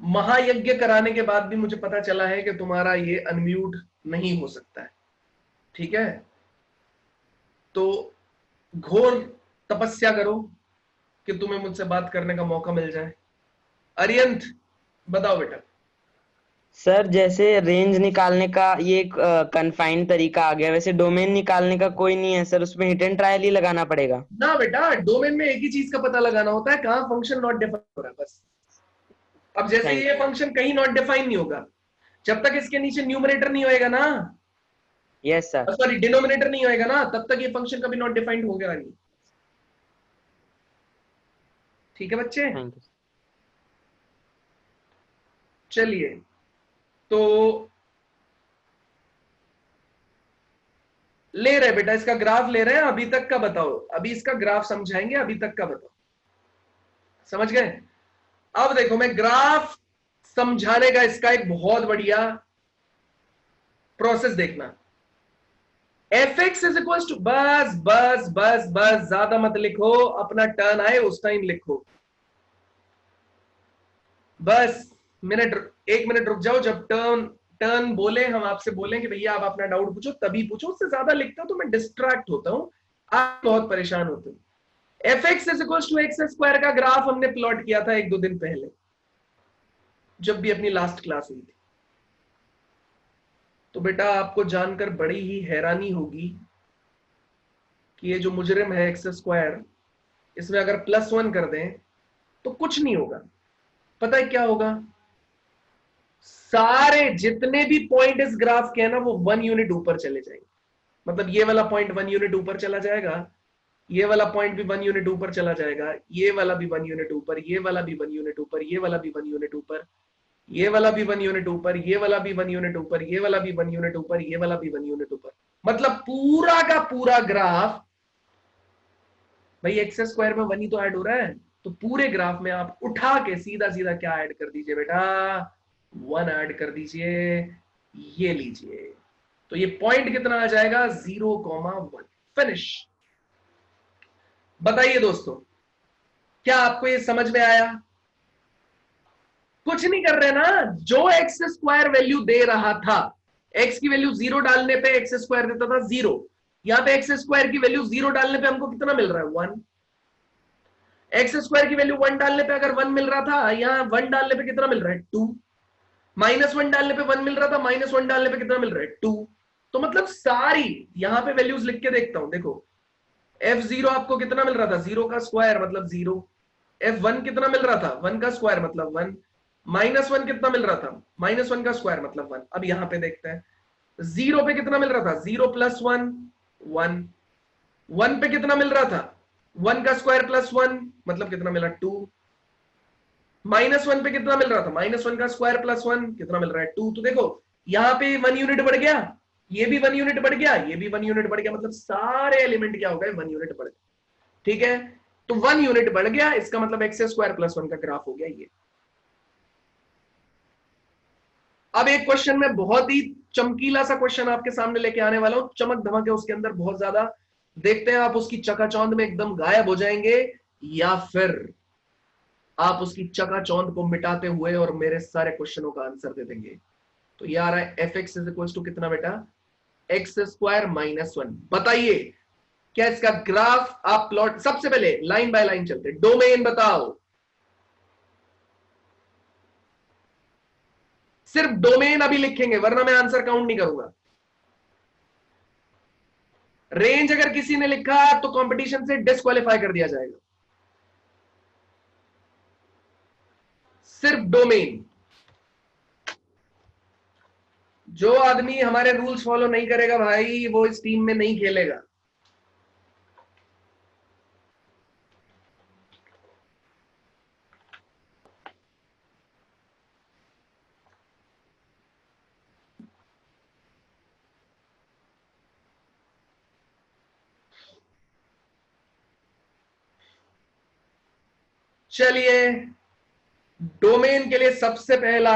महायज्ञ कराने के बाद भी मुझे पता चला है कि तुम्हारा ये अनम्यूट नहीं हो सकता है। ठीक है, तो घोर तपस्या करो कि तुम्हें मुझसे बात करने का मौका मिल जाए। अरियंत बताओ बेटा। सर जैसे रेंज निकालने का ये एक कन्फाइंड तरीका आ गया, वैसे डोमेन निकालने का कोई नहीं है सर, उसमें हिट एंड ट्रायल ही लगाना पड़ेगा। ना बेटा, डोमेन में एक ही चीज का पता लगाना होता है, कहां फंक्शन नॉट डिफाइन हो रहा है, बस। अब जैसे थैंक ये फंक्शन कहीं नॉट डिफाइन नहीं होगा, जब तक इसके नीचे न्यूमरेटर नहीं होएगा ना, यस सर। सॉरी डिनोमिनेटर नहीं होएगा ना, तब तक ये फंक्शन कभी नॉट डिफाइंड होगा नहीं। ठीक है बच्चे, थैंक यू। चलिए तो ले रहे बेटा, इसका ग्राफ ले रहे हैं, अभी तक का बताओ, अभी इसका ग्राफ समझाएंगे, अभी तक का बताओ, समझ गए? अब देखो, मैं ग्राफ समझाने का इसका एक बहुत बढ़िया प्रोसेस देखना। F x is equal to, बस बस बस बस ज्यादा मत लिखो, अपना टर्न आए उस टाइम लिखो, बस एक मिनट रुक जाओ, जब टर्न टर्न बोले हम आपसे बोलें कि भैया आप अपना डाउट पूछो तभी पूछो, उससे ज्यादा लिखता हूं तो मैं डिस्ट्रैक्ट होता हूं, आप बहुत परेशान होते हो। F x is equal to x square का ग्राफ हमने प्लॉट किया था 1-2 दिन पहले, जब भी अपनी लास्ट क्लास हुई थी। तो बेटा आपको जानकर बड़ी ही हैरानी होगी कि ये जो मुजरिम है एक्स स्क्वायर, इसमें अगर +1 कर दें तो कुछ नहीं होगा। पता है क्या होगा? सारे जितने भी पॉइंट इस ग्राफ के हैं ना, वो 1 यूनिट ऊपर चले जाएंगे। मतलब ये वाला पॉइंट 1 यूनिट ऊपर चला जाएगा, ये वाला पॉइंट भी 1 यूनिट ऊपर चला जाएगा, ये वाला भी 1 यूनिट ऊपर, ये वाला भी 1 यूनिट ऊपर, ये वाला भी 1 यूनिट ऊपर, ये वाला भी 1 यूनिट ऊपर, ये वाला भी 1 यूनिट ऊपर, ये वाला भी 1 यूनिट ऊपर, ये वाला भी 1 यूनिट ऊपर। मतलब पूरा का पूरा ग्राफ, भाई एक्स स्क्वायर में 1 ही तो ऐड हो रहा है, तो पूरे ग्राफ में आप उठा के सीधा सीधा क्या ऐड कर दीजिए बेटा, 1 ऐड कर दीजिए, ये लीजिए, तो ये पॉइंट कितना आ जाएगा, 0,1। फिनिश। बताइए दोस्तों, क्या आपको ये समझ में आया? कुछ नहीं कर रहे ना, जो एक्स स्क्वायर वैल्यू दे रहा था, एक्स की वैल्यू 0 डालने पे एक्स स्क्वायर देता था 0, यहां पे एक्स स्क्वायर की वैल्यू 0 डालने पे हमको कितना मिल रहा है, 1। एक्स स्क्वायर की वैल्यू 1 डालने पे अगर 1 मिल रहा था, यहां 1 डालने पे कितना मिल रहा है, 2। -1 डालने पे 1 मिल रहा था, -1 डालने पे कितना मिल रहा है, 2। तो मतलब सारी यहां पे वैल्यूज लिख के देखता हूं, देखो f0 आपको कितना मिल रहा था, 0 का स्क्वायर मतलब 0। f1 कितना मिल रहा था, 1 का स्क्वायर मतलब 1। -1 कितना मिल रहा था, -1 का स्क्वायर मतलब 1। अब यहां पे देखते हैं, 0 पे कितना मिल रहा था, 0 + 1 1। 1 पे कितना मिल रहा था, 1 का स्क्वायर + 1 मतलब कितना मिला, 2। -1 पे कितना मिल रहा था, -1 का स्क्वायर + 1 कितना मिल रहा है, 2। तो देखो यहां पे 1 यूनिट बढ़ गया, ये भी 1 यूनिट बढ़ गया, ये भी 1 यूनिट बढ़ गया, मतलब सारे एलिमेंट क्या हो गए, 1 यूनिट बढ़ गए। ठीक है, तो 1 यूनिट बढ़ गया, इसका मतलब एक्स स्क्वायर + 1 का ग्राफ हो गया ये। अब एक क्वेश्चन में बहुत ही चमकीला सा क्वेश्चन आपके सामने लेके आने वाला हूं, चमक धमक है उसके अंदर बहुत ज्यादा, देखते हैं आप उसकी चकाचौंध में एकदम गायब हो जाएंगे या फिर आप उसकी चकाचौंध को मिटाते हुए और मेरे सारे क्वेश्चनों का आंसर दे देंगे। तो ये आ रहा है f x is equal to कितना बेटा, एक्स स्क्वायर -1। बताइए क्या इसका ग्राफ आप प्लॉट, सबसे पहले लाइन बाय लाइन चलते, डोमेन बताओ, सिर्फ डोमेन अभी लिखेंगे वरना मैं आंसर काउंट नहीं करूंगा। रेंज अगर किसी ने लिखा तो कंपटीशन से डिस्क्वालीफाई कर दिया जाएगा, सिर्फ डोमेन। जो आदमी हमारे रूल्स फॉलो नहीं करेगा भाई, वो इस टीम में नहीं खेलेगा। चलिए, डोमेन के लिए सबसे पहला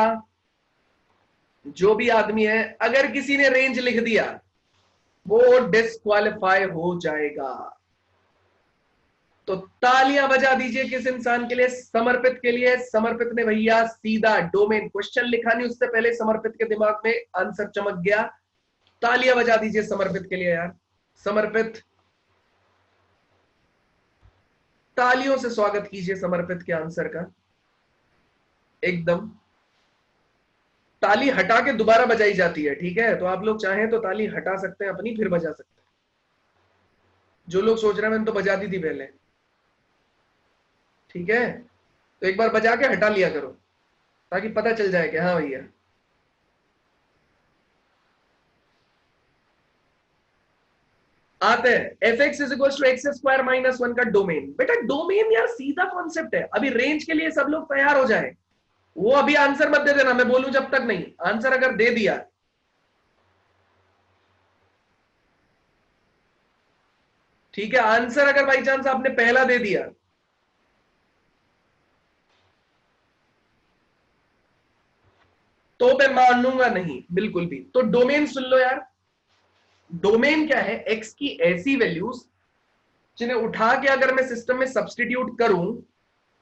जो भी आदमी है, अगर किसी ने रेंज लिख दिया वो डिस्क्वालीफाई हो जाएगा। तो तालियां बजा दीजिए किस इंसान के लिए, समर्पित के लिए। समर्पित ने भैया सीधा डोमेन, क्वेश्चन लिखा नहीं उससे पहले समर्पित के दिमाग में आंसर चमक गया। तालियां बजा दीजिए समर्पित के लिए यार। समर्पित, तालियों से स्वागत कीजिए समर्पित के आंसर का। एकदम। ताली हटा के दोबारा बजाई जाती है, ठीक है, तो आप लोग चाहें तो ताली हटा सकते हैं अपनी, फिर बजा सकते हैं। जो लोग सोच रहे हैं मैंने तो बजा दी थी पहले, ठीक है, तो एक बार बजा के हटा लिया करो ताकि पता चल जाए कि हाँ भैया। आते हैं f x is equal to x square minus 1 का डोमेन। बेटा डोमेन यार सीधा कॉन्सेप्ट है, अभी रेंज के लिए सब लोग तैयार हो जाए। वो अभी आंसर मत दे देना, मैं बोलूं जब तक नहीं। आंसर अगर दे दिया ठीक है, आंसर अगर बाई चांस आपने पहला दे दिया तो मैं मानूंगा नहीं बिल्कुल भी। तो डोमेन सुन लो यार, डोमेन क्या है, एक्स की ऐसी वैल्यूज जिन्हें उठा के अगर मैं सिस्टम में सब्सटीट्यूट करूं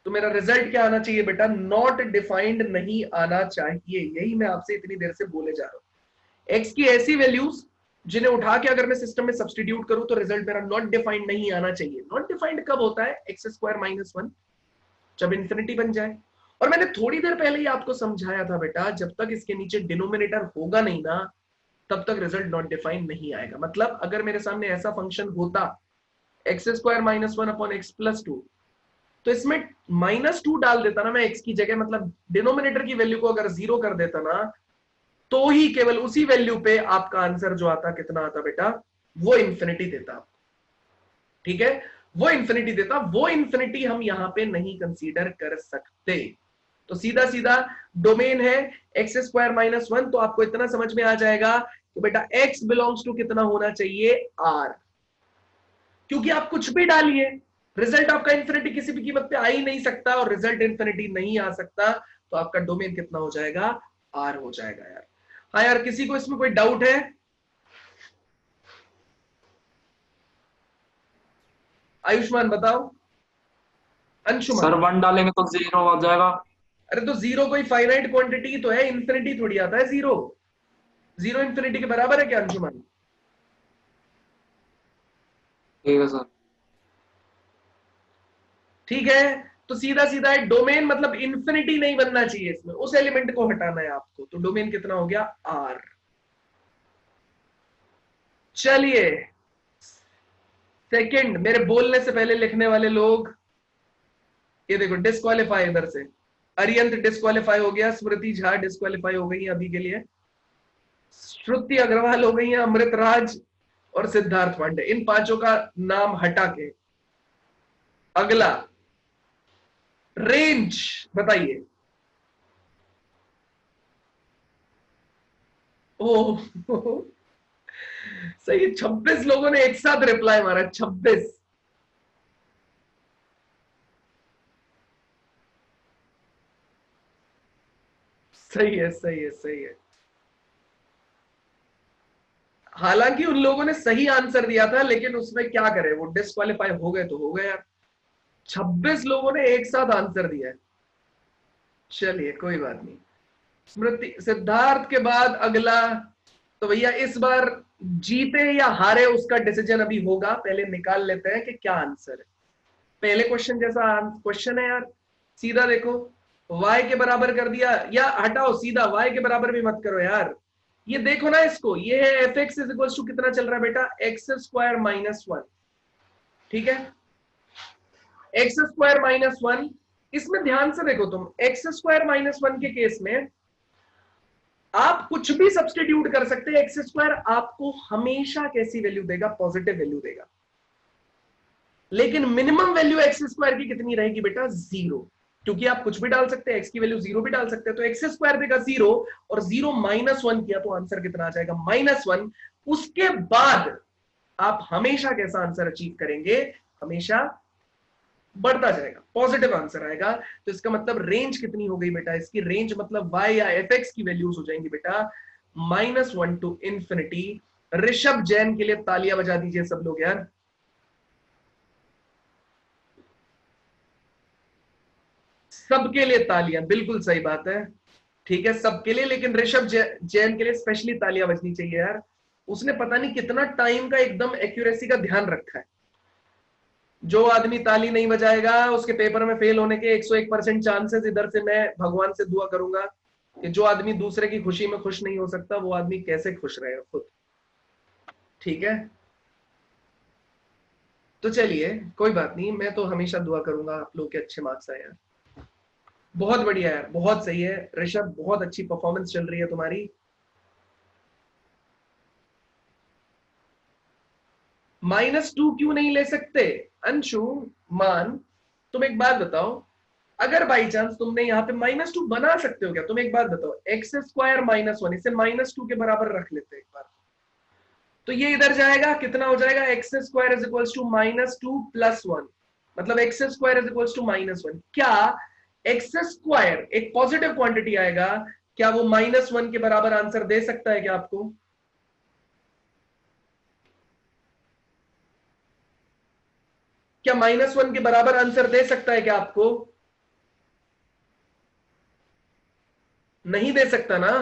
तो मेरा रिजल्ट क्या आना चाहिए बेटा, नॉट डिफाइंड नहीं आना चाहिए। यही मैं आपसे इतनी देर से बोले जा रहा हूं। एक्स की ऐसी वैल्यूज जिन्हें उठा के अगर मैं सिस्टम में सब्सटीट्यूट करूं तो रिजल्ट मेरा नॉट डिफाइंड नहीं आना चाहिए। नॉट डिफाइंड कब होता है, एक्स स्क्वायर माइनस 1 जब इंफिनिटी बन जाए। और मैंने थोड़ी देर पहले ही आपको समझाया था बेटा, जब तक इसके नीचे डिनोमिनेटर होगा नहीं ना तब तक रिजल्ट नॉट डिफाइंड नहीं आएगा। मतलब अगर मेरे सामने ऐसा फंक्शन होता x square minus 1 upon x plus 2, तो इसमें -2 डाल देता ना मैं एक्स की जगह, मतलब डिनोमिनेटर की वैल्यू को अगर 0 कर देता ना, तो ही केवल उसी वैल्यू पे आपका आंसर जो आता कितना आता बेटा, वो इंफिनिटी देता। ठीक है, वो इंफिनिटी देता। वो इंफिनिटी हम यहां पे नहीं कंसीडर कर सकते। तो सीधा सीधा डोमेन है एक्स स्क्वायर माइनस 1, तो आपको इतना समझ में आ जाएगा कि बेटा x बिलोंग्स टू कितना होना चाहिए, r। क्योंकि आप कुछ भी डालिए रिजल्ट आपका इंफिनिटी किसी भी कीमत पे आ ही नहीं सकता, और रिजल्ट इंफिनिटी नहीं आ सकता, तो आपका डोमेन कितना हो जाएगा, r हो जाएगा यार। हाँ यार, किसी को इसमें कोई डाउट है? आयुष्मान बताओ। अंशुमान? सर 1 डालेंगे तो 0 आ जाएगा। अरे तो 0 कोई फाइनाइट क्वांटिटी तो है, इंफिनिटी थोड़ी आता है 0। 0 इंफिनिटी के बराबर है क्या अंशुमान? ठीक है सर। ठीक है, तो सीधा सीधा है डोमेन, मतलब इंफिनिटी नहीं बनना चाहिए इसमें, उस एलिमेंट को हटाना है आपको। तो डोमेन कितना हो गया, r। चलिए सेकंड, मेरे बोलने से पहले लिखने वाले लोग ये देखो, डिस्क्वालीफाई इधर से। अरियंत डिस्क्वालीफाई हो गया, स्मृति झा डिस्क्वालीफाई हो गई अभी के लिए, श्रुति अग्रवाल हो गई है, अमृत राज और सिद्धार्थ पांडे, इन पांचों का नाम हटा के अगला रेंज बताइए। ओह सही, 26 लोगों ने एक साथ रिप्लाई मारा, 26। सही है, सही है, सही है। हालांकि उन लोगों ने सही आंसर दिया था, लेकिन उसमें क्या करें, वो डिस्क्वालीफाई हो गए तो हो गए यार। 26 लोगों ने एक साथ आंसर दिया है। चलिए कोई बात नहीं। स्मृति, सिद्धार्थ के बाद अगला, तो भैया इस बार जीते या हारे उसका डिसीजन अभी होगा। पहले निकाल लेते हैं कि क्या आंसर है। पहले क्वेश्चन जैसा क्वेश्चन है यार, सीधा देखो, y के बराबर कर दिया, या हटाओ सीधा y के बराबर भी मत करो यार। ये देखो ना इसको, ये है f x is equal to कितना चल रहा है बेटा, एक्स स्क्वायर माइनस 1। ठीक है, एक्स स्क्वायर माइनस 1। इसमें ध्यान से देखो तुम, एक्स स्क्वायर माइनस 1 के केस में आप कुछ भी सब्सटीट्यूट कर सकते हैं। एक्स स्क्वायर आपको हमेशा कैसी वैल्यू देगा, पॉजिटिव वैल्यू देगा। लेकिन मिनिमम वैल्यू एक्स स्क्वायर की कितनी रहेगी बेटा, 0, क्योंकि आप कुछ भी डाल सकते हैं, एक्स की वैल्यू 0 भी डाल सकते हैं। तो एक्स स्क्वायर देगा 0, और 0 माइनस 1 किया तो आंसर कितना आ जाएगा, -1। उसके बाद आप हमेशा कैसा आंसर अचीव करेंगे, हमेशा बढ़ता जाएगा, पॉजिटिव आंसर आएगा। तो इसका मतलब रेंज कितनी हो गई बेटा, इसकी रेंज मतलब y या fx की वैल्यूज हो जाएंगी बेटा -1 टू इंफिनिटी। ऋषभ जैन के लिए तालियां बजा दीजिए सब लोग यार। सबके लिए तालियां, बिल्कुल सही बात है। ठीक है, सबके लिए, लेकिन ऋषभ जैन के लिए स्पेशली तालियां बजनी चाहिए यार। उसने पता नहीं कितना टाइम का एकदम एक्यूरेसी का ध्यान रखा है। जो आदमी ताली नहीं बजाएगा उसके पेपर में फेल होने के 101% चांसेस। इधर से मैं भगवान से दुआ करूंगा कि जो आदमी दूसरे की खुशी में खुश नहीं हो सकता वो आदमी कैसे खुश रहे खुद। ठीक है, तो चलिए कोई बात नहीं, मैं तो हमेशा दुआ करूंगा आप लोग के अच्छे मार्क्स आए यार। बहुत बढ़िया यार, बहुत सही है ऋषभ, बहुत अच्छी परफॉर्मेंस चल रही है तुम्हारी। -2 क्यों नहीं ले सकते अंशु मान? तुम एक बात बताओ, अगर बाई चांस तुमने यहाँ पे -2 बना सकते हो क्या? तुम एक बात बताओ, x² -1 इसे -2 के बराबर रख लेते एक बार, तो ये इधर जाएगा, कितना हो जाएगा? x² = -2 + 1, मतलब x² = -1। क्या x² एक पॉजिटिव क्वांटिटी आएगा, क्या वो -1 के बराबर आंसर दे सकता है क्या आपको? क्या -1 के बराबर आंसर दे सकता है क्या आपको? नहीं दे सकता ना,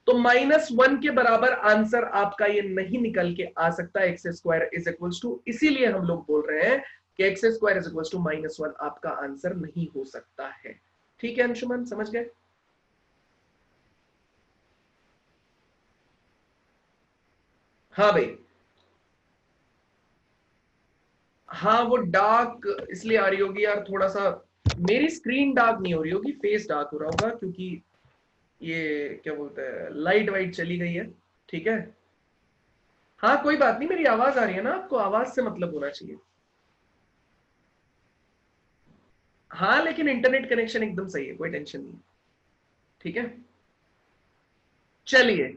तो -1 के बराबर आंसर आपका ये नहीं निकल के आ सकता x², इसीलिए हम लोग बोल रहे हैं कि x² = -1 आपका आंसर नहीं हो सकता है। ठीक है अंशुमन, समझ गए? हाँ भाई, हाँ वो डार्क इसलिए आ रही होगी यार, थोड़ा सा मेरी स्क्रीन डार्क नहीं हो रही होगी, फेस डार्क हो रहा होगा, क्योंकि ये क्या बोलते हैं लाइट वाइट चली गई है। ठीक है, हाँ कोई बात नहीं, मेरी आवाज आ रही है ना आपको, आवाज से मतलब होना चाहिए। हाँ लेकिन इंटरनेट कनेक्शन एकदम सही है, कोई टेंशन नहीं। ठीक है, चलिए,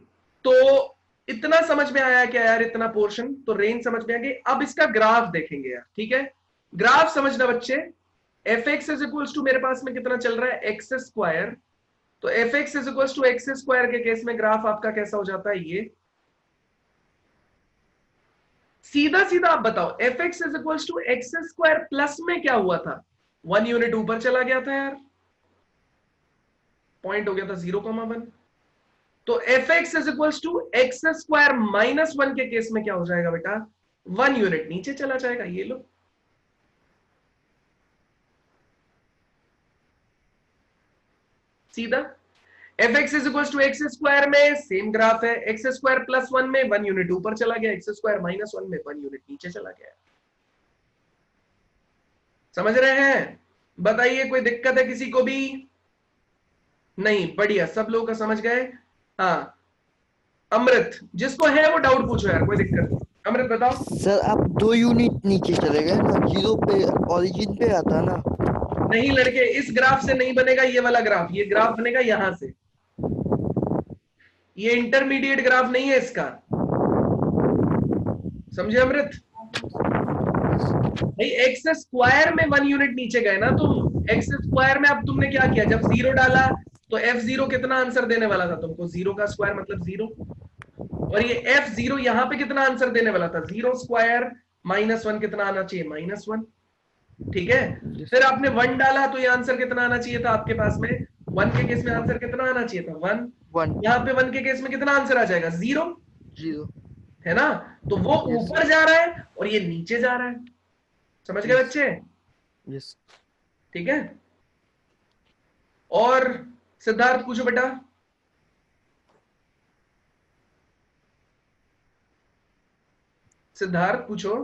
तो इतना समझ में आया क्या यार? इतना पोर्शन तो रेंज समझ में आ गई। अब इसका ग्राफ देखेंगे यार। ठीक है, ग्राफ समझना बच्चे। fx = मेरे पास में कितना चल रहा है? x²। तो fx = x² के केस में ग्राफ आपका कैसा हो जाता है? ये सीधा सीधा आप बताओ, fx = x² प्लस में क्या हुआ था? 1 यूनिट ऊपर चला गया था यार, पॉइंट हो गया था 0,1। तो fx = x² -1 के केस में क्या हो जाएगा बेटा? 1 यूनिट नीचे चला जाएगा। ये लो, सीधा। fx = x² में सेम ग्राफ है, x² + 1 में 1 यूनिट ऊपर चला गया, x² -1 में 1 यूनिट नीचे चला गया। समझ रहे हैं? बताइए, कोई दिक्कत है किसी को भी? नहीं, बढ़िया, सब लोग का समझ गए। हाँ अमृत, जिसको है वो डाउट पूछो यार, कोई दिक्कत नहीं। अमृत बताओ। सर आप 2 यूनिट नीचे चले गए ना, 0 पे ओरिजिन पे आता ना। नहीं लड़के, इस ग्राफ से नहीं बनेगा ये वाला ग्राफ, ये ग्राफ बनेगा यहां से। ये इंटरमीडिएट ग्राफ नहीं है इसका, समझे अमृत? भाई x² में 1 यूनिट नीचे गए ना तुम, x² में अब तुमने क्या किया? जब 0 डाला तो f0 कितना आंसर देने वाला था तुमको? 0 का स्क्वायर मतलब 0, और ये f0 यहां पे कितना आंसर देने वाला था? 0² -1 कितना आना चाहिए? -1। ठीक है, फिर आपने 1 डाला तो ये आंसर कितना आना चाहिए था आपके पास में? 1 के केस में आंसर कितना आना चाहिए था? 1। यहाँ पे 1 के केस में कितना आंसर आ जाएगा? 0 है ना? तो वो ऊपर जा रहा है और ये नीचे जा रहा है। समझ गए बच्चे? यस। ठीक है, और सिद्धार्थ पूछो बेटा। सिद्धार्थ पूछो।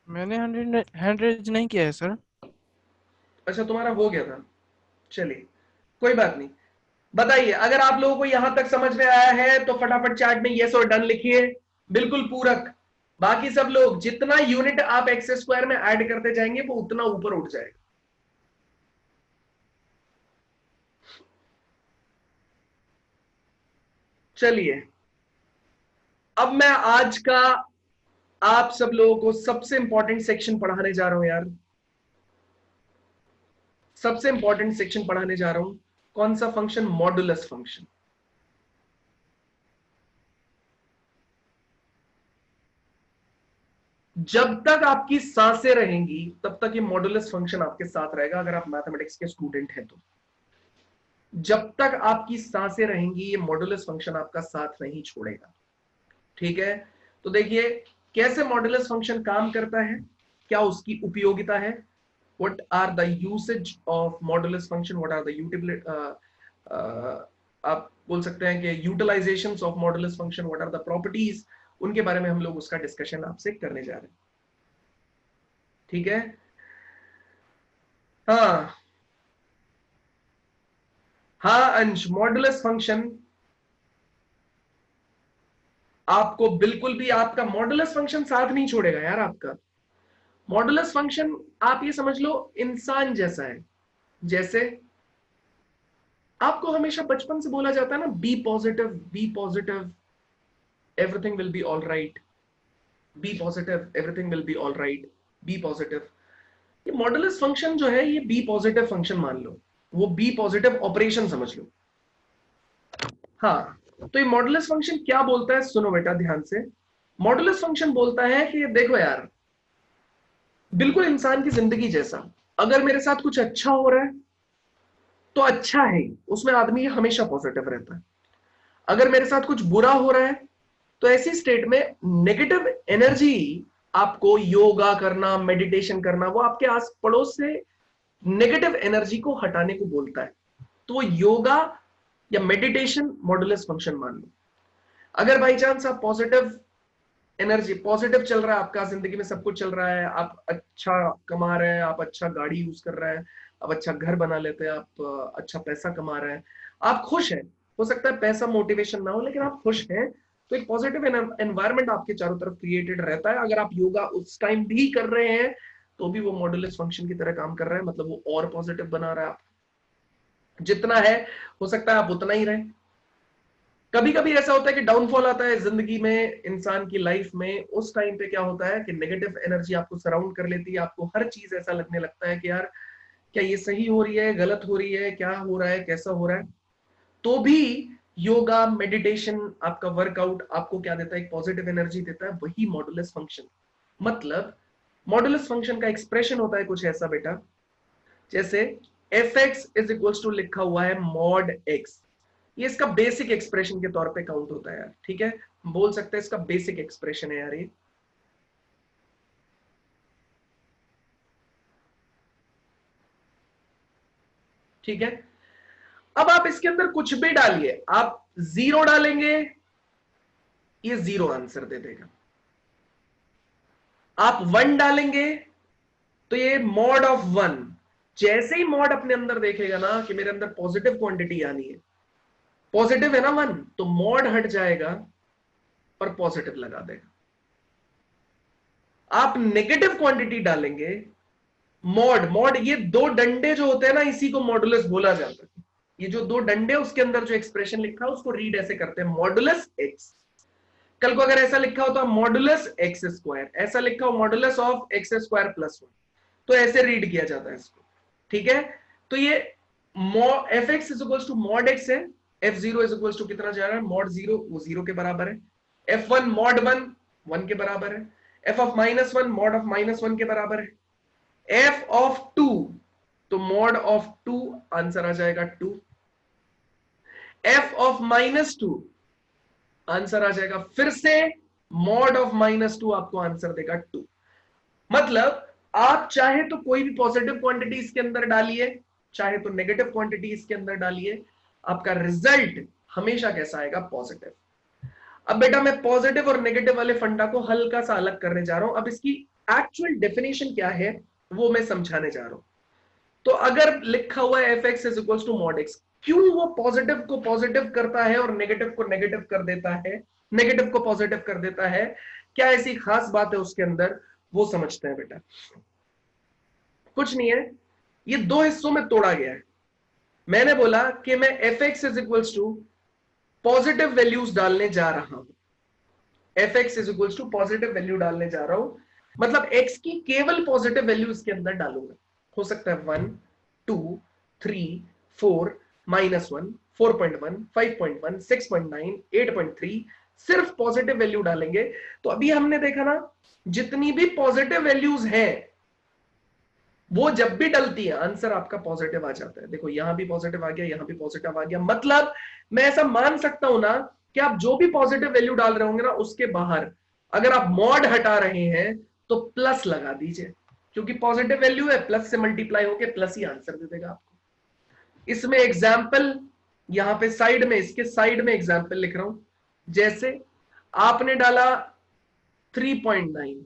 मैंने हैंड रेज नहीं किया है सर। अच्छा, तुम्हारा हो गया था, चलिए कोई बात नहीं। बताइए, अगर आप लोगों को यहां तक समझ में आया है तो फटाफट चैट में यस और डन लिखिए, बिल्कुल पूरक। बाकी सब लोग जितना यूनिट आप x² में ऐड करते जाएंगे वो उतना ऊपर उठ जाएगा। चलिए, अब मैं आज का आप सब लोगों को सबसे इंपॉर्टेंट सेक्शन पढ़ाने जा रहा हूं यार, सबसे इंपॉर्टेंट सेक्शन पढ़ाने जा रहा हूं। कौन सा फंक्शन? Modulus function. जब तक आपकी सांसें रहेंगी तब तक ये मॉडुलस फंक्शन आपके साथ रहेगा, अगर आप मैथमेटिक्स के स्टूडेंट हैं तो। जब तक आपकी सांसें रहेंगी ये मॉडुलस फंक्शन आपका साथ नहीं छोड़ेगा। ठीक है, तो देखिए कैसे मॉडुलस फंक्शन काम करता है। क्या उसकी उपयोगिता है, what are the usage of modulus function, what are the आप बोल सकते हैं कि utilisations of modulus function, what are the properties, उनके बारे में हम लोग उसका डिस्कशन आपसे करने जा रहे हैं। ठीक है, हाँ अंश, मॉडुलस फंक्शन आपको बिल्कुल भी, आपका मॉडुलस फंक्शन साथ नहीं छोड़ेगा यार। आपका मॉडुलस फंक्शन आप ये समझ लो इंसान जैसा है। जैसे आपको हमेशा बचपन से बोला जाता है ना, be positive, everything will be all right, be positive, everything will be all right, be positive. ये मॉडुलस फंक्शन जो है ये बी पॉजिटिव फंक्शन मान लो, वो बी पॉजिटिव ऑपरेशन समझ लो। हाँ, तो ये मॉडुलस फंक्शन क्या बोलता है, सुनो बेटा ध्यान से। मॉडुलस फंक्शन बोलता है कि देखो यार, बिल्कुल इंसान की जिंदगी जैसा, अगर मेरे साथ कुछ अच्छा हो रहा है तो अच्छा है, उसमें आदमी हमेशा पॉजिटिव रहता है। अगर मेरे साथ कुछ बुरा हो रहा है तो ऐसी स्टेट में नेगेटिव एनर्जी, आपको योगा करना, मेडिटेशन करना, वो आपके आस पड़ोस से नेगेटिव एनर्जी को हटाने को बोलता है। तो योगा या मेडिटेशन मॉडुलस फंक्शन मान लो। अगर बाई चांस आप पॉजिटिव एनर्जी, पॉजिटिव चल रहा है आपका, जिंदगी में सब कुछ चल रहा है, आप अच्छा कमा रहे हैं, आप अच्छा गाड़ी यूज कर रहे हैं, आप अच्छा घर बना लेते हैं, आप अच्छा पैसा कमा रहे हैं, आप खुश हैं, हो सकता है पैसा मोटिवेशन ना हो लेकिन आप खुश हैं, तो एक पॉजिटिव एनवायरनमेंट आपके चारों तरफ क्रिएटेड रहता है। अगर आप योगा उस टाइम भी कर रहे हैं तो भी वो मॉडुलस फंक्शन की तरह काम कर रहा है, मतलब वो और पॉजिटिव बना रहा है। आप जितना है हो सकता है आप उतना ही रहे। कभी कभी ऐसा होता है कि डाउनफॉल आता है जिंदगी में, इंसान की लाइफ में, उस टाइम पे क्या होता है कि नेगेटिव एनर्जी आपको सराउंड कर लेती है, आपको हर चीज ऐसा लगने लगता है कि यार क्या ये सही हो रही है, गलत हो रही है, क्या हो रहा है, कैसा हो रहा है। तो भी योगा, मेडिटेशन, आपका वर्कआउट आपको क्या देता है, एक पॉजिटिव एनर्जी देता है, वही मॉडुलस फंक्शन। मतलब मॉडुलस फंक्शन का एक्सप्रेशन होता है कुछ ऐसा बेटा, जैसे fx इज इक्वल्स टू लिखा हुआ है मॉड x, ये इसका बेसिक एक्सप्रेशन के तौर पे काउंट होता है यार। ठीक है, बोल सकते हैं इसका बेसिक एक्सप्रेशन है यार ये। ठीक है, अब आप इसके अंदर कुछ भी डालिए, आप 0 डालेंगे ये 0 आंसर दे देगा, आप 1 डालेंगे तो ये मॉड ऑफ 1, जैसे ही मॉड अपने अंदर देखेगा ना कि मेरे अंदर पॉजिटिव क्वांटिटी आनी है, पॉजिटिव है ना 1, तो मॉड हट जाएगा और पॉजिटिव लगा देगा। आप नेगेटिव क्वांटिटी डालेंगे, मॉड ये दो डंडे जो होते हैं ना, इसी को मॉडुलस बोला जाता है। ये जो दो डंडे, उसके अंदर जो एक्सप्रेशन लिखा है उसको रीड ऐसे करते हैं, मॉडुलस एक्स। कल को अगर ऐसा लिखा हो तो मॉडुलस एक्स स्क्वायर, ऐसा लिखा हो modulus of x square plus 1, तो ऐसे रीड किया जाता है इसको। ठीक है, तो ये F x is equal to mod x है, f zero is equal to कितना जा रहा है, मॉड 0, वो 0 के बराबर है, एफ 1 मॉड 1 1 के बराबर है, एफ ऑफ -1 मॉड ऑफ -1 के बराबर है, एफ ऑफ 2 तो मॉड ऑफ 2 आंसर आ जाएगा 2, एफ ऑफ -2 आंसर आ जाएगा फिर से मॉड ऑफ -2 आपको आंसर देगा 2। मतलब आप चाहे तो कोई भी पॉजिटिव क्वांटिटी इसके अंदर डालिए, चाहे तो नेगेटिव क्वांटिटी इसके अंदर डालिए, आपका रिजल्ट हमेशा कैसा आएगा, पॉजिटिव। अब बेटा मैं पॉजिटिव और नेगेटिव वाले फंडा को हल्का सा अलग करने जा रहा हूं। अब इसकी एक्चुअल डेफिनेशन क्या है वो मैं समझाने जा रहा हूं। तो अगर लिखा हुआ है f(x) is equal to mod x, क्यों वो पॉजिटिव को पॉजिटिव करता है और नेगेटिव को नेगेटिव कर देता है, नेगेटिव को पॉजिटिव कर देता है, क्या ऐसी खास बात है उसके अंदर, वो समझते हैं बेटा। कुछ नहीं है, ये दो हिस्सों में तोड़ा गया है। मैंने बोला कि मैं f(x) is equal to positive values डालने जा रहा हूं, f(x) is equal to positive value डालने जा रहा हूं, मतलब x की केवल पॉजिटिव वैल्यू इसके अंदर डालूंगा। हो सकता है 1, 2, 3, 4, -1, 4.1, 5.1, 6.9, 8.3, सिर्फ पॉजिटिव वैल्यू डालेंगे। तो अभी हमने देखा ना, जितनी भी पॉजिटिव वैल्यूज हैं वो जब भी डलती है आंसर आपका पॉजिटिव आ जाता है। देखो यहां भी पॉजिटिव आ गया, यहां भी पॉजिटिव आ गया, मतलब मैं ऐसा मान सकता हूं ना कि आप जो भी पॉजिटिव वैल्यू डाल रहे होंगे ना, उसके बाहर अगर आप मॉड हटा रहे हैं तो प्लस लगा दीजिए, क्योंकि पॉजिटिव वैल्यू है, प्लस से मल्टीप्लाई होके प्लस ही आंसर दे देगा आपको। इसमें एग्जाम्पल यहां पे साइड में, इसके साइड में एग्जाम्पल लिख रहा हूं। जैसे आपने डाला 3.9,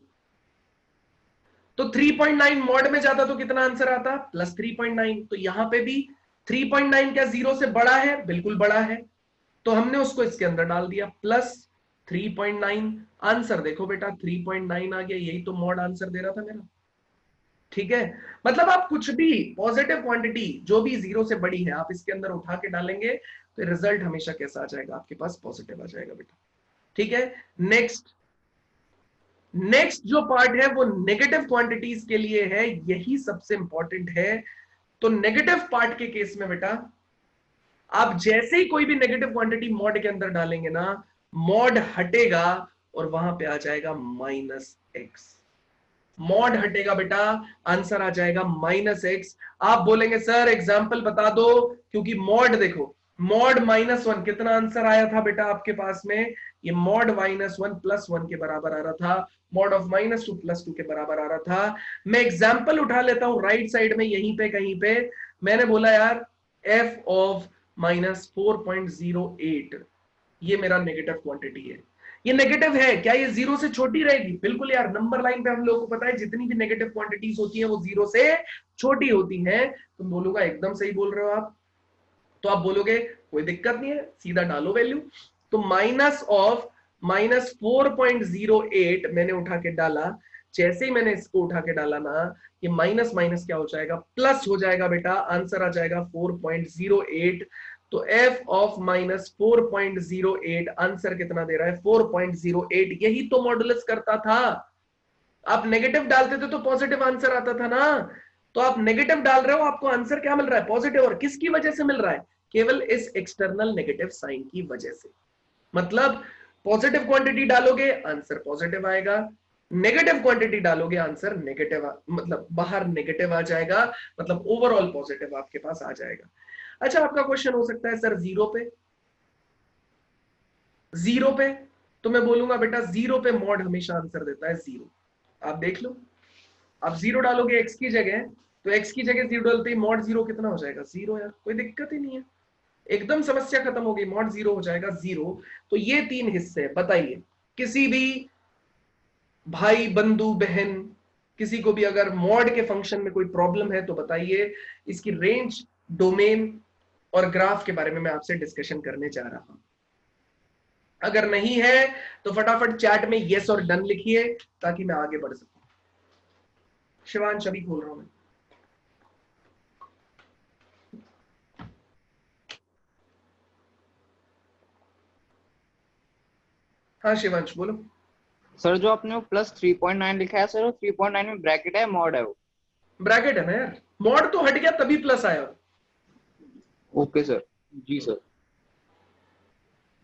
तो 3.9 मॉड में जाता तो कितना आंसर आता? प्लस 3.9। तो यहां पे भी 3.9 क्या 0 से बड़ा है? बिल्कुल बड़ा है, तो हमने उसको इसके अंदर डाल दिया प्लस 3.9। आंसर देखो बेटा 3.9 आ गया, यही तो मॉड आंसर दे रहा था मेरा। ठीक है, मतलब आप कुछ भी पॉजिटिव क्वांटिटी जो भी 0 से बड़ी है आप इसके अंदर उठा के डालेंगे तो रिजल्ट हमेशा कैसा आ जाएगा आपके पास? पॉजिटिव आ जाएगा बेटा। ठीक है, नेक्स्ट जो पार्ट है वो नेगेटिव क्वांटिटीज के लिए है, यही सबसे इंपॉर्टेंट है। तो नेगेटिव पार्ट के केस में बेटा आप जैसे ही कोई भी नेगेटिव क्वांटिटी मॉड के अंदर डालेंगे ना, मॉड हटेगा और वहां पे आ जाएगा -x। मॉड हटेगा बेटा, आंसर आ जाएगा -x। आप बोलेंगे सर एग्जाम्पल बता दो, क्योंकि मॉड देखो, मॉड -1 कितना आंसर आया था बेटा आपके पास में? ये मॉड -1 + 1 के बराबर आ रहा था, मॉड ऑफ -2 + 2 के बराबर आ रहा था। मैं एग्जाम्पल उठा लेता हूं राइट साइड में, यहीं पे कहीं पे मैंने बोला यार f ऑफ -4.08, ये मेरा नेगेटिव क्वांटिटी है। ये नेगेटिव है क्या? ये 0 से छोटी रहेगी? बिल्कुल यार, नंबर लाइन पे हम लोगों को पता है जितनी भी नेगेटिव क्वांटिटीज होती हैं वो 0 से छोटी होती हैं। तुम बोलोगा एकदम सही बोल रहे हो आप, तो आप बोलोगे कोई दिक्कत नहीं है, सीधा डालो वैल्यू। तो माइनस ऑफ -4.08 मैंने उठा के डाला, जैसे ही मैंने इसको उठा के डाला ना, ये माइनस माइनस क्या हो जाएगा? प्लस हो जाएगा बेटा, आंसर आ जाएगा 4.08। तो f ऑफ -4.08 आंसर कितना दे रहा है? 4.08। यही तो मॉडुलस करता था। आप नेगेटिव डालते थे तो पॉजिटिव आंसर आता था ना, तो आप नेगेटिव डाल रहे हो, आपको आंसर क्या मिल रहा है? पॉजिटिव। और किसकी वजह से मिल रहा है? केवल इस एक्सटर्नल नेगेटिव साइन की वजह से। मतलब पॉजिटिव क्वांटिटी डालोगे आंसर पॉजिटिव आएगा, नेगेटिव क्वांटिटी डालोगे आंसर नेगेटिव, मतलब बाहर नेगेटिव आ जाएगा, मतलब ओवरऑल पॉजिटिव आपके पास आ जाएगा। अच्छा, आपका क्वेश्चन हो सकता है सर 0 पे, तो मैं बोलूंगा बेटा 0 पे मॉड हमेशा आंसर देता है 0। आप देख लो, आप 0 डालोगे x की जगह, तो x की जगह 0 डालते ही मॉड 0 कितना हो जाएगा? 0 यार, कोई दिक्कत ही नहीं है, एकदम समस्या खत्म हो गई, मॉड 0 हो जाएगा 0। तो ये 3 हिस्से हैं। बताइए, किसी भी भाई बंधु बहन किसी को भी अगर मॉड के फंक्शन में कोई प्रॉब्लम है तो बताइए। इसकी रेंज, डोमेन और ग्राफ के बारे में मैं आपसे डिस्कशन करने जा रहा हूं। अगर नहीं है तो फटाफट चैट में यस और डन लिखिए ताकि मैं आगे बढ़ सकूं। शिवांश अभी खोल रहा हूं मैं। हाँ शिवांश बोलो। सर जो आपने वो +3.9 लिखा है सर, वो 3.9 में ब्रैकेट है, मॉड है? वो ब्रैकेट है ना यार, मॉड तो हट गया तभी प्लस आया। ओके सर, जी सर।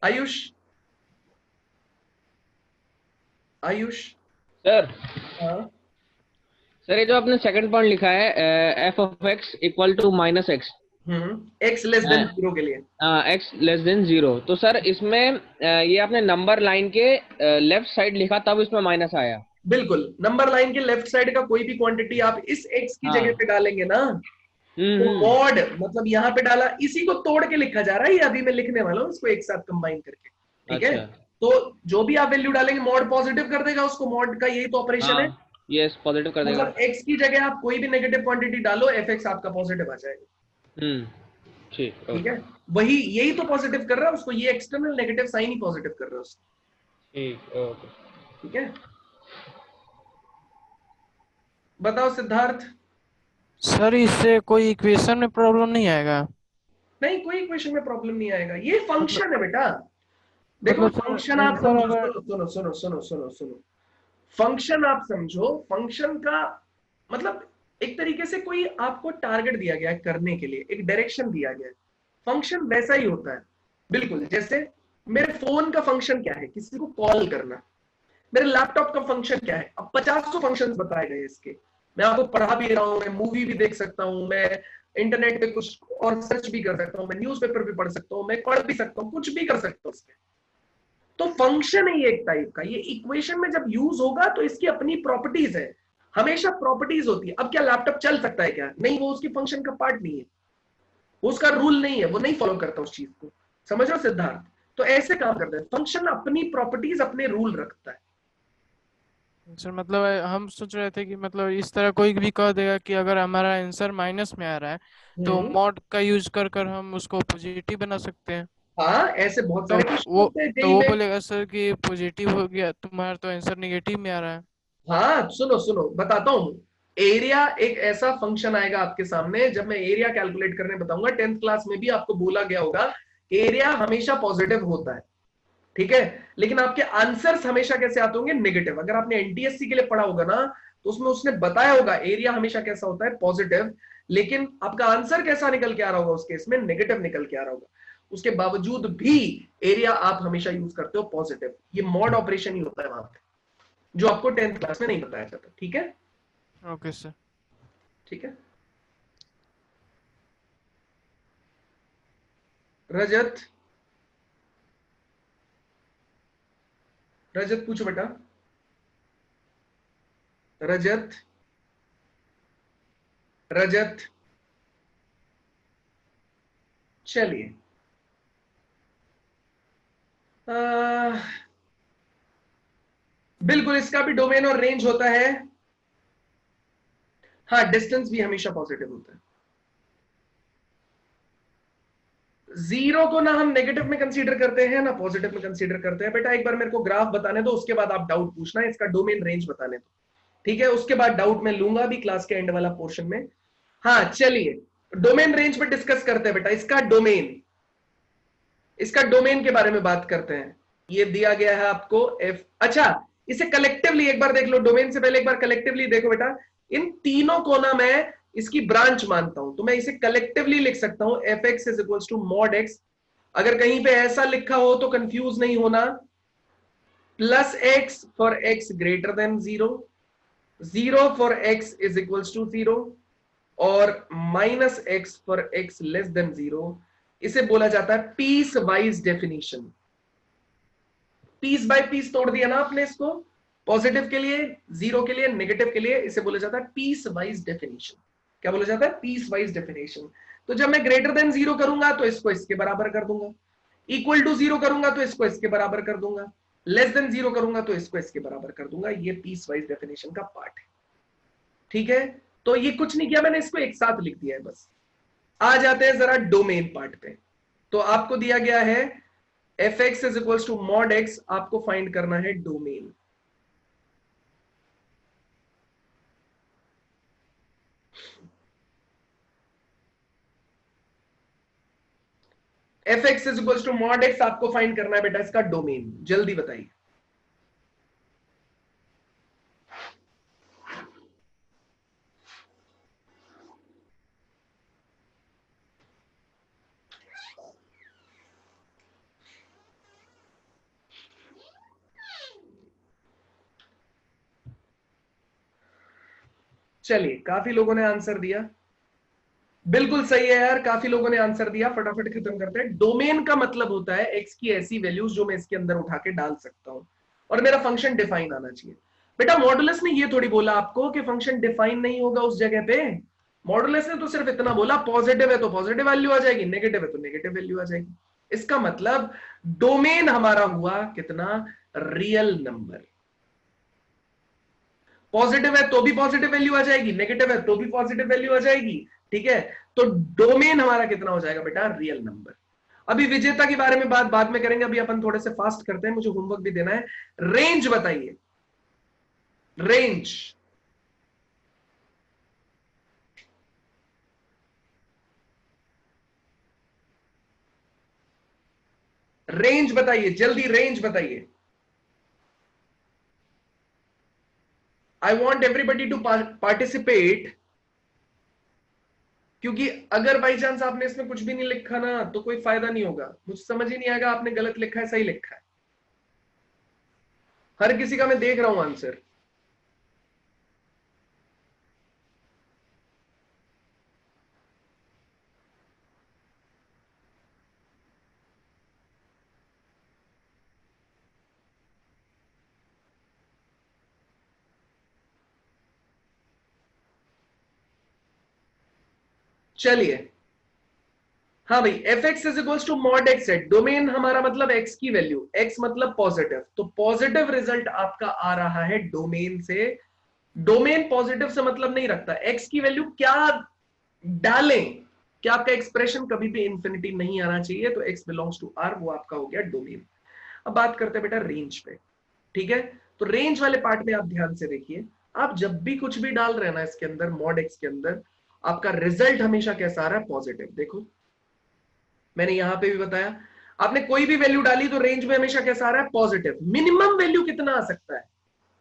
आयुष, सर हाँ सर, ये जो आपने सेकंड पॉइंट लिखा है f of x equal to -x, x less than 0 के लिए, x लेस देन 0, तो सर इसमें ये आपने नंबर लाइन के लेफ्ट साइड लिखा तब इसमें माइनस आया? बिल्कुल, नंबर लाइन के लेफ्ट साइड का कोई भी क्वांटिटी आप इस x की जगह पे डालेंगे ना, तो मॉड मतलब यहाँ पे डाला, इसी को तोड़ के लिखा जा रहा है, ये अभी मैं लिखने वाला हूँ इसको एक साथ कंबाइन करके। ठीक है, तो जो भी आप वैल्यू डालेंगे मॉड पॉजिटिव कर देगा उसको, मॉड का यही तो ऑपरेशन है। यस, पॉजिटिव कर देगा। मतलब x की जगह आप कोई भी नेगेटिव क्वांटिटी डालो, fx आपका पॉजिटिव आ जाएगा। ठीक है, वही यही तो पॉजिटिव कर रहा है उसको, ये एक्सटर्नल नेगेटिव साइन ही पॉजिटिव कर रहा है उसको। ठीक है, बताओ सिद्धार्थ। सर इससे कोई इक्वेशन में प्रॉब्लम नहीं आएगा? नहीं, कोई इक्वेशन में प्रॉब्लम नहीं आएगा, ये फंक्शन है बेटा। देखो फंक्शन आप समझो, सुनो, फंक्शन आप समझो, फंक्शन का मतलब एक तरीके से कोई आपको टारगेट दिया गया है करने के लिए, एक डायरेक्शन दिया गया है, फंक्शन वैसा ही होता है बिल्कुल। जैसे मेरे फोन का फंक्शन क्या है? किसी को कॉल करना। मेरे लैपटॉप का फंक्शन क्या है? अब 50 फंक्शंस बताए गए इसके, मैं आपको पढ़ा भी रहा हूं, मैं मूवी भी देख सकता हूं, मैं इंटरनेट पे कुछ और सर्च भी कर सकता हूं, मैं न्यूज़पेपर भी पढ़ सकता हूं, मैं पढ़ भी सकता हूं, कुछ भी कर सकता हूं इसमें। तो फंक्शन है ये एक टाइप का, ये इक्वेशन में जब यूज होगा तो इसकी अपनी प्रॉपर्टीज है। हमेशा प्रॉपर्टीज होती है। अब क्या लैपटॉप चल सकता है क्या? नहीं, वो उसकी फंक्शन का पार्ट नहीं है, वो उसका रूल नहीं है, वो नहीं फॉलो करता उस चीज को। समझ रहे हो सिद्धार्थ? तो ऐसे काम करते हैं, फंक्शन अपनी प्रॉपर्टीज अपने रूल रखता है। सर मतलब हम सोच रहे थे कि मतलब इस तरह कोई भी कह देगा कि अगर हमारा आंसर माइनस में आ रहा है तो मॉड का यूज कर कर हम उसको पॉजिटिव बना सकते हैं। हाँ, ऐसे बहुत तो सारे क्वेश्चन वो होते हैं तो जेई वो में। बोलेगा सर कि पॉजिटिव हो गया, तुम्हारा तो आंसर नेगेटिव में आ रहा है। हाँ, सुनो सुनो बताता हूं। एरिया एक ऐसा फंक्शन आएगा आपके सामने, जब मैं एरिया कैलकुलेट करने बताऊंगा। 10th क्लास में भी आपको बोला गया होगा एरिया हमेशा पॉजिटिव होता है, ठीक है? लेकिन आपके आंसर्स हमेशा कैसे आते होंगे? नेगेटिव। अगर आपने एनटीएससी के लिए पढ़ा होगा ना, तो उसमें उसने बताया होगा एरिया हमेशा कैसा होता है? पॉजिटिव। लेकिन आपका आंसर कैसा निकल के आ रहा होगा? उस केस में नेगेटिव निकल के आ रहा होगा। उसके बावजूद भी एरिया आप हमेशा यूज करते हो पॉजिटिव। ये मॉड ऑपरेशन ही होता है वहां पे, जो आपको 10th क्लास में नहीं बताया जाता। ठीक है? Okay sir. ठीक है। रजत, रजत पूछो बेटा। रजत, रजत, चलिए। बिल्कुल, इसका भी डोमेन और रेंज होता है। हाँ, डिस्टेंस भी हमेशा पॉजिटिव होता है। जीरो को ना हम नेगेटिव में कंसीडर करते हैं ना पॉजिटिव में कंसीडर करते हैं। बेटा एक बार मेरे को ग्राफ बताने दो, उसके बाद आप डाउट पूछना है। इसका डोमेन रेंज बताने दो, ठीक है? उसके बाद डाउट में लूंगा भी क्लास के एंड वाला पोर्शन में। हाँ चलिए, डोमेन रेंज पे डिस्कस करते हैं बेटा। इसका डोमेन के बारे में बात करते हैं। ये दिया गया है आपको एफ। अच्छा, इसे कलेक्टिवली एक बार देख लो। डोमेन से पहले एक बार कलेक्टिवली देखो बेटा। इन तीनों को ना मैं इसकी ब्रांच मानता हूं, तो मैं इसे कलेक्टिवली लिख सकता हूं f x is equal to mod x. अगर कहीं पे ऐसा लिखा हो तो कंफ्यूज नहीं होना। Plus x for x greater than zero, zero for x is equal to zero, और minus x for x less than zero. इसे बोला जाता है piecewise definition. Piece by piece तोड़ दिया ना आपने इसको, पॉजिटिव के लिए, जीरो के लिए, नेगेटिव के लिए। इसे बोला जाता है पीस वाइज डेफिनेशन। क्या बोला जाता है? Piecewise definition. तो जब मैं ग्रेटर देन जीरो करूंगा तो इसको इसके बराबर कर दूंगा, इक्वल टू जीरो करूंगा तो इसको इसके बराबर कर दूंगा, लेस देन जीरो करूंगा तो इसको इसके बराबर कर दूंगा। ये पीस वाइज डेफिनेशन का पार्ट है, ठीक है? तो ये कुछ नहीं किया मैंने, इसको एक साथ लिख दिया है बस। आ जाते हैं जरा डोमेन पार्ट पे। तो आपको दिया गया है f x is equal to mod x, आपको फाइंड करना है domain. F x is equal to mod x आपको फाइंड करना है बेटा इसका डोमेन। जल्दी बताइए। चलिए, काफी लोगों ने आंसर दिया। बिल्कुल सही है यार, काफी लोगों ने आंसर दिया। फटाफट खत्म करते हैं। डोमेन का मतलब होता है एक्स की ऐसी वैल्यूज जो मैं इसके अंदर उठा के डाल सकता हूं, और मेरा फंक्शन डिफाइन आना चाहिए। बेटा मॉडुलस ने ये थोड़ी बोला आपको कि फंक्शन डिफाइन नहीं होगा उस जगह पे। मॉडुलस ने तो सिर्फ इतना बोला पॉजिटिव है तो पॉजिटिव वैल्यू आ जाएगी, नेगेटिव है तो नेगेटिव वैल्यू आ जाएगी। इसका मतलब डोमेन हमारा हुआ कितना? Real number. पॉजिटिव है तो भी पॉजिटिव वैल्यू आ जाएगी, नेगेटिव है तो भी पॉजिटिव वैल्यू आ जाएगी, ठीक है? तो डोमेन हमारा कितना हो जाएगा बेटा? Real number. अभी विजेता के बारे में बात बाद में करेंगे, अभी अपन थोड़े से फास्ट करते हैं, मुझे होमवर्क भी देना है। रेंज बताइए, रेंज। रेंज बताइए जल्दी, रेंज बताइए। I want everybody to participate, क्योंकि अगर बाई चांस आपने इसमें कुछ भी नहीं लिखा ना तो कोई फायदा नहीं होगा, मुझे समझ ही नहीं आएगा आपने गलत लिखा है सही लिखा है। हर किसी का मैं देख रहा हूं आंसर। चलिए, हाँ भाई, f x is equal to mod x है। डोमेन हमारा मतलब एक्स की वैल्यू, एक्स मतलब पॉजिटिव, तो पॉजिटिव रिजल्ट आपका आ रहा है डोमेन से। डोमेन पॉजिटिव से मतलब नहीं रखता, एक्स की वैल्यू क्या डालें, क्या आपका एक्सप्रेशन कभी भी इंफिनिटी नहीं आना चाहिए, तो एक्स बिलोंग्स टू आर, वो आपका हो गया डोमेन। अब बात करते हैं बेटा रेंज पे, ठीक है। तो रेंज वाले पार्ट में आप ध्यान से देखिए, आप जब भी कुछ भी डाल रहे हैं ना इसके अंदर, मॉड एक्स के अंदर, आपका रिजल्ट हमेशा कैसा आ रहा है, पॉजिटिव। देखो मैंने यहां पे भी बताया, आपने कोई भी वैल्यू डाली तो रेंज में हमेशा कैसा आ रहा है, पॉजिटिव। मिनिमम वैल्यू कितना आ सकता है,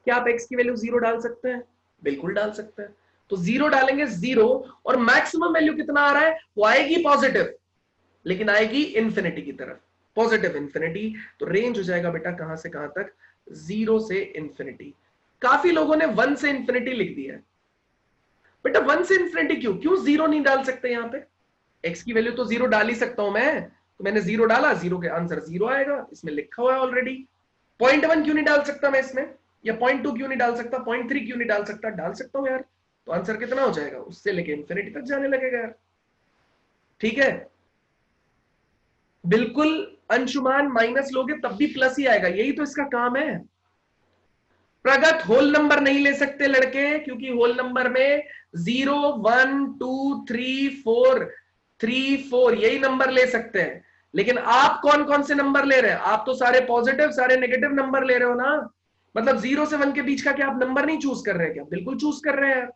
क्या आप एक्स की वैल्यू 0 डाल सकते हैं? बिल्कुल डाल सकते हैं। तो 0 डालेंगे 0, और मैक्सिमम वैल्यू कितना आ रहा है, वो आएगी पॉजिटिव, लेकिन आएगी इंफिनिटी की तरफ, पॉजिटिव इंफिनिटी। तो रेंज हो जाएगा बेटा कहां से कहां तक, 0 से इंफिनिटी। काफी लोगों ने 1 से इंफिनिटी लिख दिया है। बेटा 1 से इंफिनिटी क्यों 0 नहीं डाल सकते? यहां पे एक्स की वैल्यू तो 0 डाल ही सकता हूं मैं, तो मैंने 0 डाला, 0 के आंसर 0 आएगा, इसमें लिखा हुआ है ऑलरेडी। 0.1 क्यों नहीं डाल सकता मैं इसमें, या 0.2 क्यों नहीं डाल सकता, 0.3 क्यों नहीं डाल सकता? डाल सकता हूं यार, तो आंसर कितना हो जाएगा, उससे लेके इंफिनिटी तक जाने लगेगा यार, ठीक है। बिल्कुल अंशुमान, माइनस लोगे तब भी प्लस ही आएगा, यही तो इसका काम है। प्रगत, होल नंबर नहीं ले सकते लड़के, क्योंकि होल नंबर में 0, 1, 2, 3, 4, 3, 4 यही नंबर ले सकते हैं। लेकिन आप कौन कौन से नंबर ले रहे हैं? आप तो सारे पॉजिटिव, सारे नेगेटिव नंबर ले रहे हो ना। मतलब 0 से 1 के बीच का क्या आप नंबर नहीं चूज कर रहे हैं क्या? बिल्कुल चूज कर रहे हैं यार।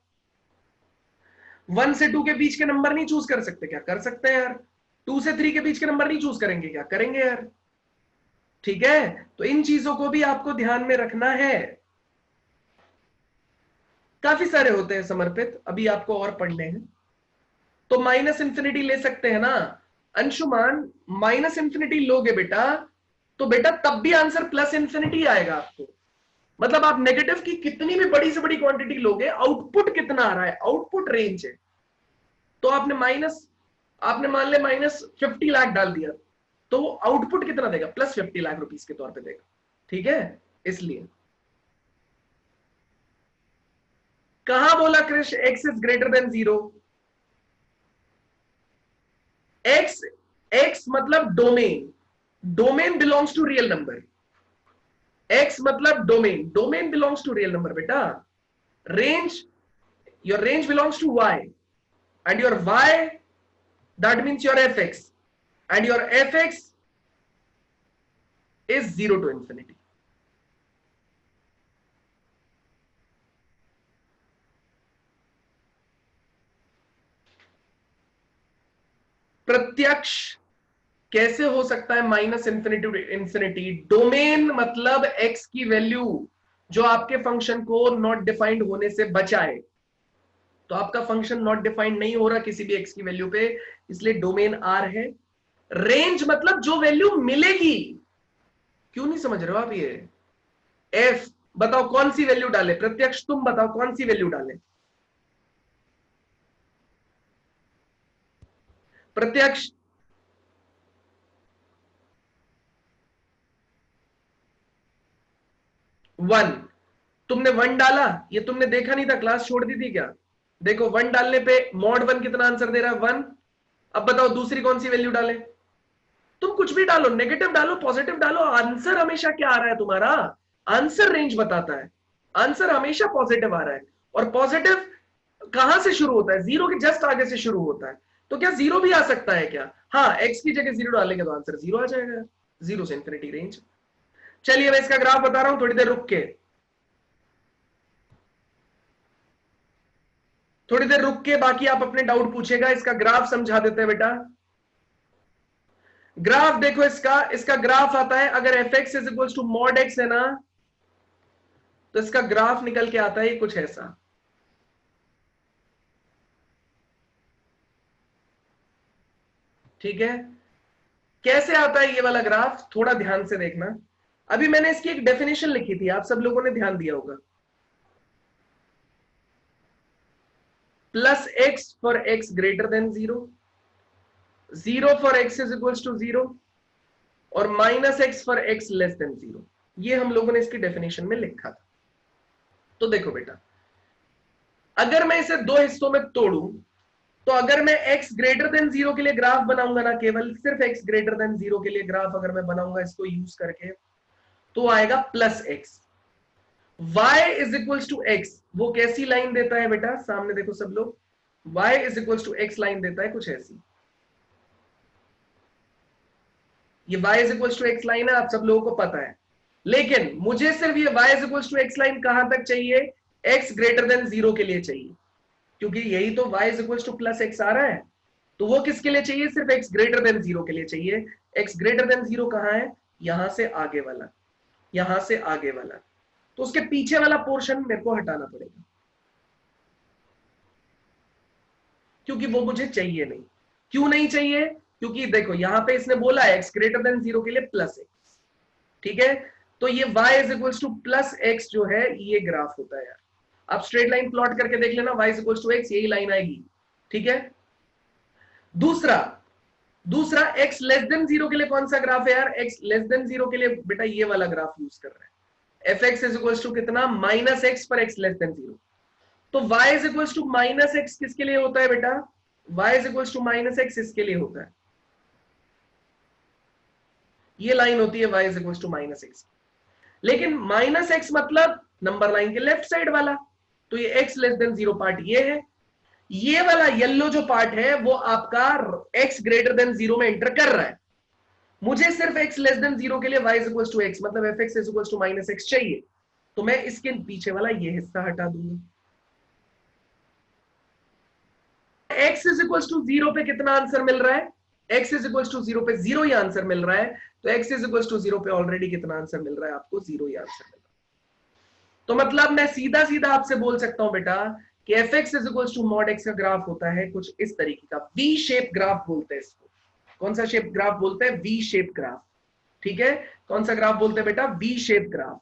1 से 2 के बीच के नंबर नहीं चूज कर सकते क्या? कर सकते हैं यार। 2 से 3 के बीच के नंबर नहीं चूज करेंगे क्या? करेंगे यार, ठीक है। तो इन चीजों को भी आपको ध्यान में रखना है। काफी सारे होते हैं समर्पित, अभी आपको और पढ़ने हैं। तो माइनस इंफिनिटी ले सकते हैं ना अंशुमान, माइनस इंफिनिटी लोगे बेटा, तो बेटा तब भी आंसर प्लस इंफिनिटी आएगा आपको। मतलब आप नेगेटिव की कितनी भी बड़ी से बड़ी क्वांटिटी लोगे, आउटपुट कितना आ रहा है, आउटपुट रेंज है। तो आपने मान ले -50 लाख डाल दिया, तो आउटपुट कितना देगा, +50 लाख रुपीस के तौर पे देगा, ठीक है। इसलिए कहां बोला कृष x is greater than 0? x मतलब domain, domain belongs to real number. x मतलब domain, domain belongs to real number बेटा। Range, your range belongs to y, and your y, that means your fx, and your fx is 0 to infinity. प्रत्यक्ष कैसे हो सकता है minus infinity to infinity? Domain मतलब x की value जो आपके फंक्शन को नॉट डिफाइंड होने से बचाए। तो आपका फंक्शन नॉट डिफाइंड नहीं हो रहा किसी भी x की वैल्यू पे, इसलिए डोमेन R है। रेंज मतलब जो वैल्यू मिलेगी। क्यों नहीं समझ रहे हो आप ये? f बताओ कौन सी वैल्यू डाले, प्रत्यक्ष तुम बताओ कौन सी वैल्यू डाले? प्रत्यक्ष, वन। तुमने 1 डाला, ये तुमने देखा नहीं था, क्लास छोड़ दी थी क्या? देखो 1 डालने पे मॉड 1 कितना आंसर दे रहा है, 1। अब बताओ दूसरी कौन सी वैल्यू डाले? तुम कुछ भी डालो, नेगेटिव डालो, पॉजिटिव डालो, आंसर हमेशा क्या आ रहा है तुम्हारा? आंसर रेंज बताता है, आंसर हमेशा पॉजिटिव आ रहा है। और पॉजिटिव कहां से शुरू होता है? 0 के जस्ट आगे से शुरू होता है। तो क्या 0 भी आ सकता है क्या? हाँ, x की जगह 0 डालेंगे तो आंसर 0 आ जाएगा, 0 से इंफिनिटी रेंज। चलिए मैं इसका ग्राफ बता रहा हूं, थोड़ी देर रुक के, थोड़ी देर रुक के बाकी आप अपने डाउट पूछेगा। इसका ग्राफ समझा देते हैं बेटा। ग्राफ देखो इसका ग्राफ आता है, अगर fx is equal to mod x है ना, तो इसका ग्राफ निकल के आता है कुछ ऐसा। ठीक है, कैसे आता है ये वाला ग्राफ, थोड़ा ध्यान से देखना। अभी मैंने इसकी एक डेफिनेशन लिखी थी, आप सब लोगों ने ध्यान दिया होगा। +x for x greater than 0, 0 for x is equal to 0, और -x for x less than 0। ये हम लोगों ने इसकी डेफिनेशन में लिखा था। तो देखो बेटा, अगर मैं इसे दो हिस्सों में तोड़ू, तो अगर मैं x ग्रेटर देन 0 के लिए ग्राफ बनाऊंगा ना, केवल सिर्फ x ग्रेटर देन 0 के लिए ग्राफ अगर मैं बनाऊंगा इसको यूज करके, तो आएगा plus x। y is equals to x, वो कैसी लाइन देता है बेटा, सामने देखो सब लोग, y is equals to x line देता है कुछ ऐसी। ये y is equals to x line है, आप सब लोगों को पता है, लेकिन मुझे सिर्फ ये y is equals to x line कहां तक चाहिए, x ग्रेटर देन 0 के लिए चाहिए, क्योंकि यही तो y is equals two plus x आ रहा है। तो वो किसके लिए चाहिए, सिर्फ x ग्रेटर देन 0 के लिए चाहिए। x ग्रेटर देन 0 कहां है, यहां से आगे वाला, यहां से आगे वाला, तो उसके पीछे वाला पोर्शन मेरे को हटाना पड़ेगा, क्योंकि वो मुझे चाहिए नहीं। क्यों नहीं चाहिए, क्योंकि देखो यहां पे इसने बोला है x ग्रेटर देन 0 के लिए प्लस x, ठीक है, तो ये y is equals two plus x जो है ये ग्राफ होता है यार। आप स्ट्रेट लाइन प्लॉट करके देख लेना, y is equals to x, यही लाइन आएगी, ठीक है। दूसरा x लेस देन 0 के लिए कौन सा ग्राफ है यार, x लेस देन 0 के लिए बेटा ये वाला ग्राफ यूज कर रहे हैं, fx इज इक्वल्स टू कितना, माइनस एक्स पर x लेस देन 0। तो y is equals to minus x किसके लिए होता है बेटा, y is equals to minus x इसके लिए होता है, ये लाइन होती है y is equals to minus x. लेकिन माइनस एक्स मतलब नंबर लाइन के लेफ्ट साइड वाला, तो ये x लेस देन 0 पार्ट ये है, ये वाला येलो जो पार्ट है वो आपका x ग्रेटर देन 0 में एंटर कर रहा है। मुझे सिर्फ x लेस देन 0 के लिए y is equals to x मतलब fx is equals to minus x चाहिए, तो मैं इसके पीछे वाला ये हिस्सा हटा दूंगा। x इज इक्वल्स टू 0 पे कितना आंसर मिल रहा है, x इज इक्वल्स टू 0 पे 0 ही आंसर मिल रहा है, तो x इज इक्वल्स टू 0 पे ऑलरेडी कितना आंसर मिल रहा है आपको, 0 ही आंसर मिल रहा है। तो मतलब मैं सीधा सीधा आपसे बोल सकता हूं बेटा कि fx is equals to mod x का ग्राफ होता है कुछ इस तरीके का, वी शेप ग्राफ बोलते हैं इसको। कौन सा शेप ग्राफ बोलते हैं, वी शेप ग्राफ, ठीक है। कौन सा ग्राफ बोलते हैं बेटा, वी शेप ग्राफ।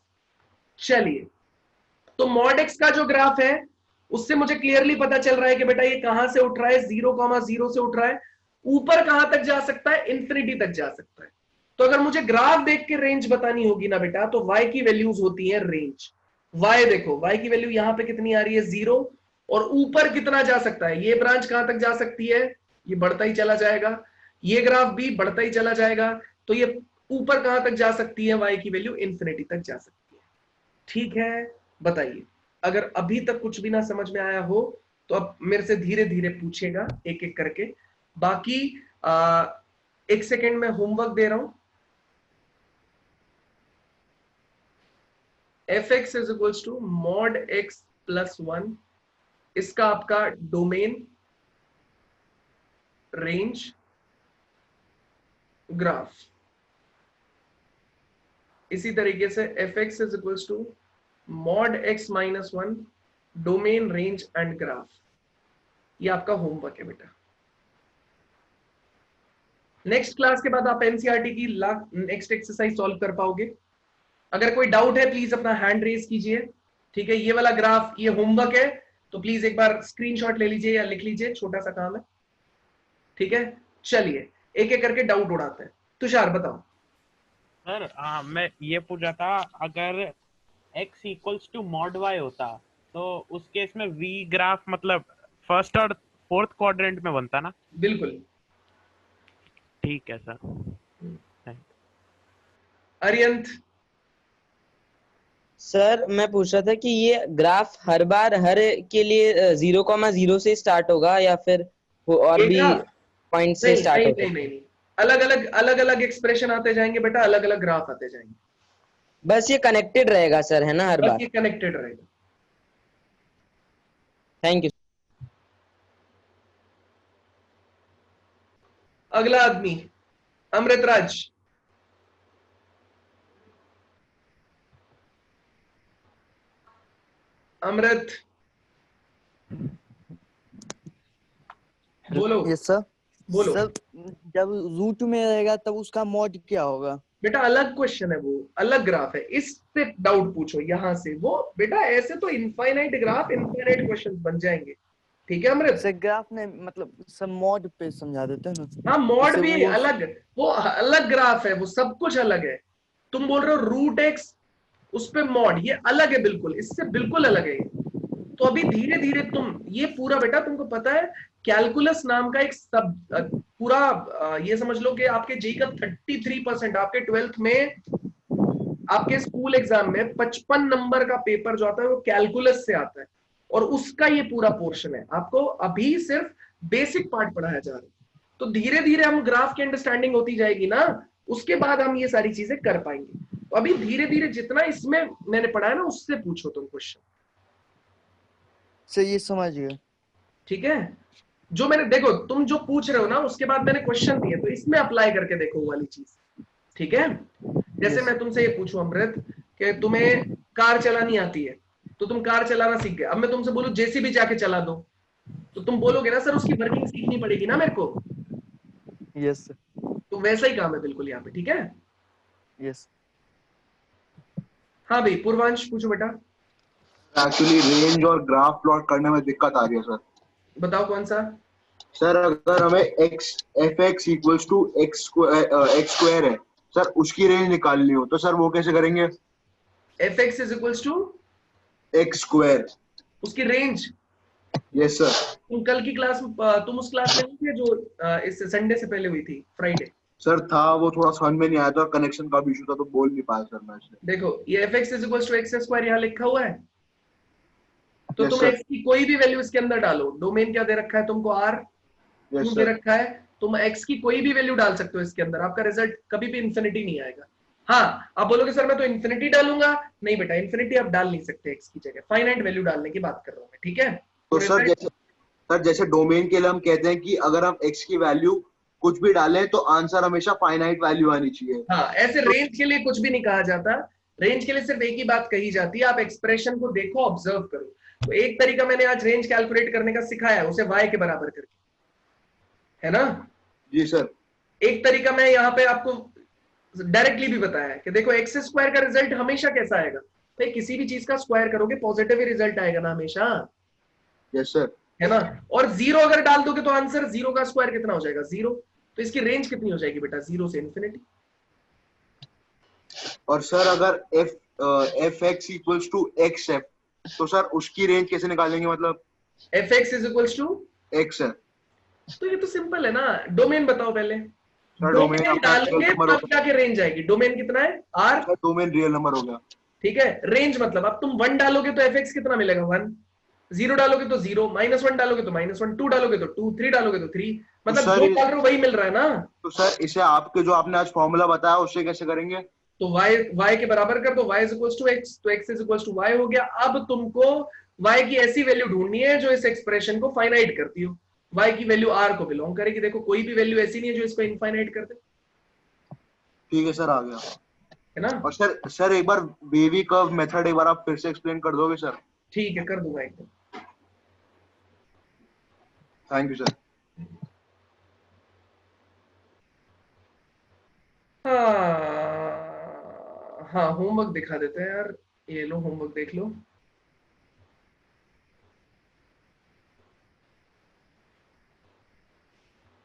चलिए, तो मॉड x का जो ग्राफ है उससे मुझे क्लियरली पता चल रहा है कि बेटा ये कहां से उठ रहा है, 0,0 से उठ रहा है, ऊपर कहां तक जा सकता है, इंफिनिटी तक जा सकता है। तो अगर मुझे ग्राफ देख के रेंज बतानी होगी ना बेटा, तो y की वैल्यूज होती है रेंज। y देखो, y की वैल्यू यहां पे कितनी आ रही है, 0, और ऊपर कितना जा सकता है, ये ब्रांच कहां तक जा सकती है, ये बढ़ता ही चला जाएगा, ये ग्राफ भी बढ़ता ही चला जाएगा, तो ये ऊपर कहां तक जा सकती है, y की वैल्यू इंफिनिटी तक जा सकती है। ठीक है, बताइए, अगर अभी तक कुछ भी ना समझ में आया हो तो अब मेरे से धीरे धीरे पूछेगा एक एक करके। बाकी 1 सेकेंड में होमवर्क दे रहा हूं। fx is equals to mod x plus 1, इसका आपका डोमेन, रेंज, ग्राफ। इसी तरीके से fx is equals to mod x minus 1, domain, range and graph. ये आपका होमवर्क है बेटा। नेक्स्ट क्लास के बाद आप एनसीईआरटी की नेक्स्ट एक्सरसाइज सॉल्व कर पाओगे। अगर कोई डाउट है प्लीज अपना हैंड रेज कीजिए, ठीक है। ये वाला ग्राफ ये होमवर्क है, तो प्लीज एक बार स्क्रीनशॉट ले लीजिए या लिख लीजिए, छोटा सा काम है, ठीक है। चलिए एक एक करके डाउट उड़ाते हैं। तुषार बताओ। सर मैं ये पूछ रहा था, अगर x equals to mod y होता तो उस केस में v ग्राफ मतलब फर्स्ट और फोर्थ क्वाड्रेंट में बनता ना? बिल्कुल ठीक है सर। अरियंत। सर मैं पूछ रहा था कि ये ग्राफ हर बार हर के लिए 0,0 से स्टार्ट होगा या फिर और भी पॉइंट से स्टार्ट होगा? नहीं, अलग अलग एक्सप्रेशन आते जाएंगे बेटा, अलग अलग ग्राफ आते जाएंगे। बस ये कनेक्टेड रहेगा सर, है ना, हर बार? ये कनेक्टेड रहेगा। Thank you. अगला आदमी अमृत राज। अमृत बोलो। Yes sir. बोलो सर जब रूट में रहेगा तब उसका मॉड क्या होगा? बेटा अलग क्वेश्चन है, वो अलग ग्राफ है, इससे डाउट पूछो यहां से। वो बेटा ऐसे तो इनफाइनाइट ग्राफ, इनफाइनाइट क्वेश्चंस बन जाएंगे, ठीक है अमृत। सर ग्राफ ने मतलब सब मॉड पे समझा देते हैं ना? हाँ मॉड भी अलग, वो अलग ग्राफ है, वो सब कुछ अलग है। तुम बोल रहे हो रूट एक्स उस पे मॉड, ये अलग है बिल्कुल, इससे बिल्कुल अलग है। तो अभी धीरे धीरे तुम ये पूरा बेटा तुमको पता है कैलकुलस नाम का एक पूरा ये समझ लो कि आपके जेई का 33%, आपके 12th में आपके स्कूल एग्जाम में 55 नंबर का पेपर जो आता है वो कैलकुलस से आता है, और उसका ये पूरा पोर्शन है। आपको अभी सिर्फ बेसिक पार्ट पढ़ाया जा रहा है, तो धीरे धीरे हम ग्राफ की अंडरस्टैंडिंग होती जाएगी ना, उसके बाद हम ये सारी चीजें कर पाएंगे। तो अभी धीरे धीरे जितना इसमें मैंने पढ़ाया ना, उससे पूछो तुम क्वेश्चन। सर ये समझ गया। ठीक है, जो मैंने, देखो तुम जो पूछ रहे हो ना, उसके बाद मैंने क्वेश्चन दिए, तो इसमें अप्लाई करके देखो वो वाली चीज। ठीक है, जैसे मैं तुमसे ये पूछूं अमृत कि तुम्हें कार चलानी आती है, तो तुम कार चलाना सीख गए। अब मैं तुमसे बोलूं जेसीबी जाके चला दो, तो तुम बोलोगे ना सर उसकी वर्किंग सीखनी पड़ेगी ना मेरे को। Yes sir. तो वैसा ही काम है बिल्कुल यहाँ पे। ठीक है, यस। हाँ भाई पूर्वांश पूछो बेटा। एक्चुअली रेंज और ग्राफ प्लॉट करने में दिक्कत आ रही है सर। बताओ कौन सा। सर अगर हमें F X equals to x square है सर, उसकी रेंज निकालनी हो तो सर वो कैसे करेंगे? F x is equals to x square, उसकी रेंज। Yes sir. तुम कल की क्लास में, तुम उस क्लास में नहीं थे जो इस संडे से पहले हुई थी, फ्राइडे? सर था, वो थोड़ा समझ में नहीं आया था, कनेक्शन का भी इशू था तो बोल नहीं पाया सर मैं इसलिए। देखो ये F x is equals to x square यहाँ लिखा हुआ है, तो Yes, तुम sir. एक्स की कोई भी वैल्यू इसके अंदर डालो। डोमेन क्या दे रखा है तुमको? आर। Yes, क्यों दे sir. रखा है? तुम एक्स की कोई भी वैल्यू डाल सकते हो इसके अंदर, आपका रिजल्ट कभी भी इंफिनिटी नहीं आएगा। हाँ, आप बोलोगे सर मैं तो इंफिनिटी डालूंगा, नहीं बेटा इंफिनिटी आप डाल नहीं सकते एक्स की जगह, फाइनाइट वैल्यू डालने की बात कर रहा हूँ मैं। ठीक है, तो सर जैसे डोमेन के लिए हम कहते हैं कि अगर हम एक्स की वैल्यू कुछ भी डालें तो आंसर हमेशा फाइनाइट वैल्यू आनी चाहिए। हाँ, ऐसे रेंज के लिए कुछ भी नहीं कहा जाता। रेंज के लिए सिर्फ एक ही बात कही जाती है, आप एक्सप्रेशन को देखो, ऑब्जर्व करो। तो एक तरीका मैंने आज रेंज कैलकुलेट करने का सिखाया, उसे y के बराबर करके, है ना? जी सर। एक तरीका मैं यहाँ पे आपको डायरेक्टली भी बताया कि देखो एक्स स्क्वायर का रिजल्ट हमेशा कैसा आएगा भाई, किसी भी चीज का स्क्वायर करोगे पॉजिटिव ही रिजल्ट आएगा ना हमेशा। Yes sir. है ना? और जीरो अगर डाल दोगे तो आंसर जीरो का स्क्वायर कितना हो जाएगा? जीरो। तो इसकी रेंज कितनी हो जाएगी बेटा? जीरो से इन्फिनिटी। और सर अगर F X equals to X F, तो सर उसकी रेंज कैसे निकालेंगे? मतलब F x is equals to X है, तो ये तो सिंपल है ना। डोमेन बताओ पहले। डोमेन डालोगे तब जाके रेंज आएगी। डोमेन कितना है? आर। डोमेन रियल नंबर हो गया। ठीक है, रेंज मतलब अब तुम 1 डालोगे तो एफ एक्स कितना मिलेगा? 1। 0 डालोगे तो 0, -1 डालोगे तो -1, 2 डालोगे तो 2, 3 डालोगे तो 3, मतलब जो डाल रहे हो वही मिल रहा है ना। तो सर इसे आपके जो आपने आज फॉर्मूला बताया उससे कैसे करेंगे? तो y के बराबर कर दो, y is equals to x, तो x is equals to y हो गया। अब तुमको y की ऐसी वैल्यू ढूंढनी है जो इस एक्सप्रेशन को फाइनाइट करती हो। y की वैल्यू r को बिलोंग करेगी। देखो कोई भी वैल्यू ऐसी नहीं है जो इसको इनफाइनाइट कर दे। ठीक है सर, आ गया है ना? और सर एक बार बेबी कर्व मेथड एक बार आप फिर से एक्सप्लेन कर दोगे सर? ठीक है, कर दूंगा एकदम। Thank you sir. हाँ, होमवर्क दिखा देते हैं यार। ये लो होमवर्क देख लो।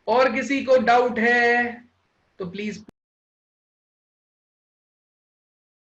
और किसी को डाउट है तो प्लीज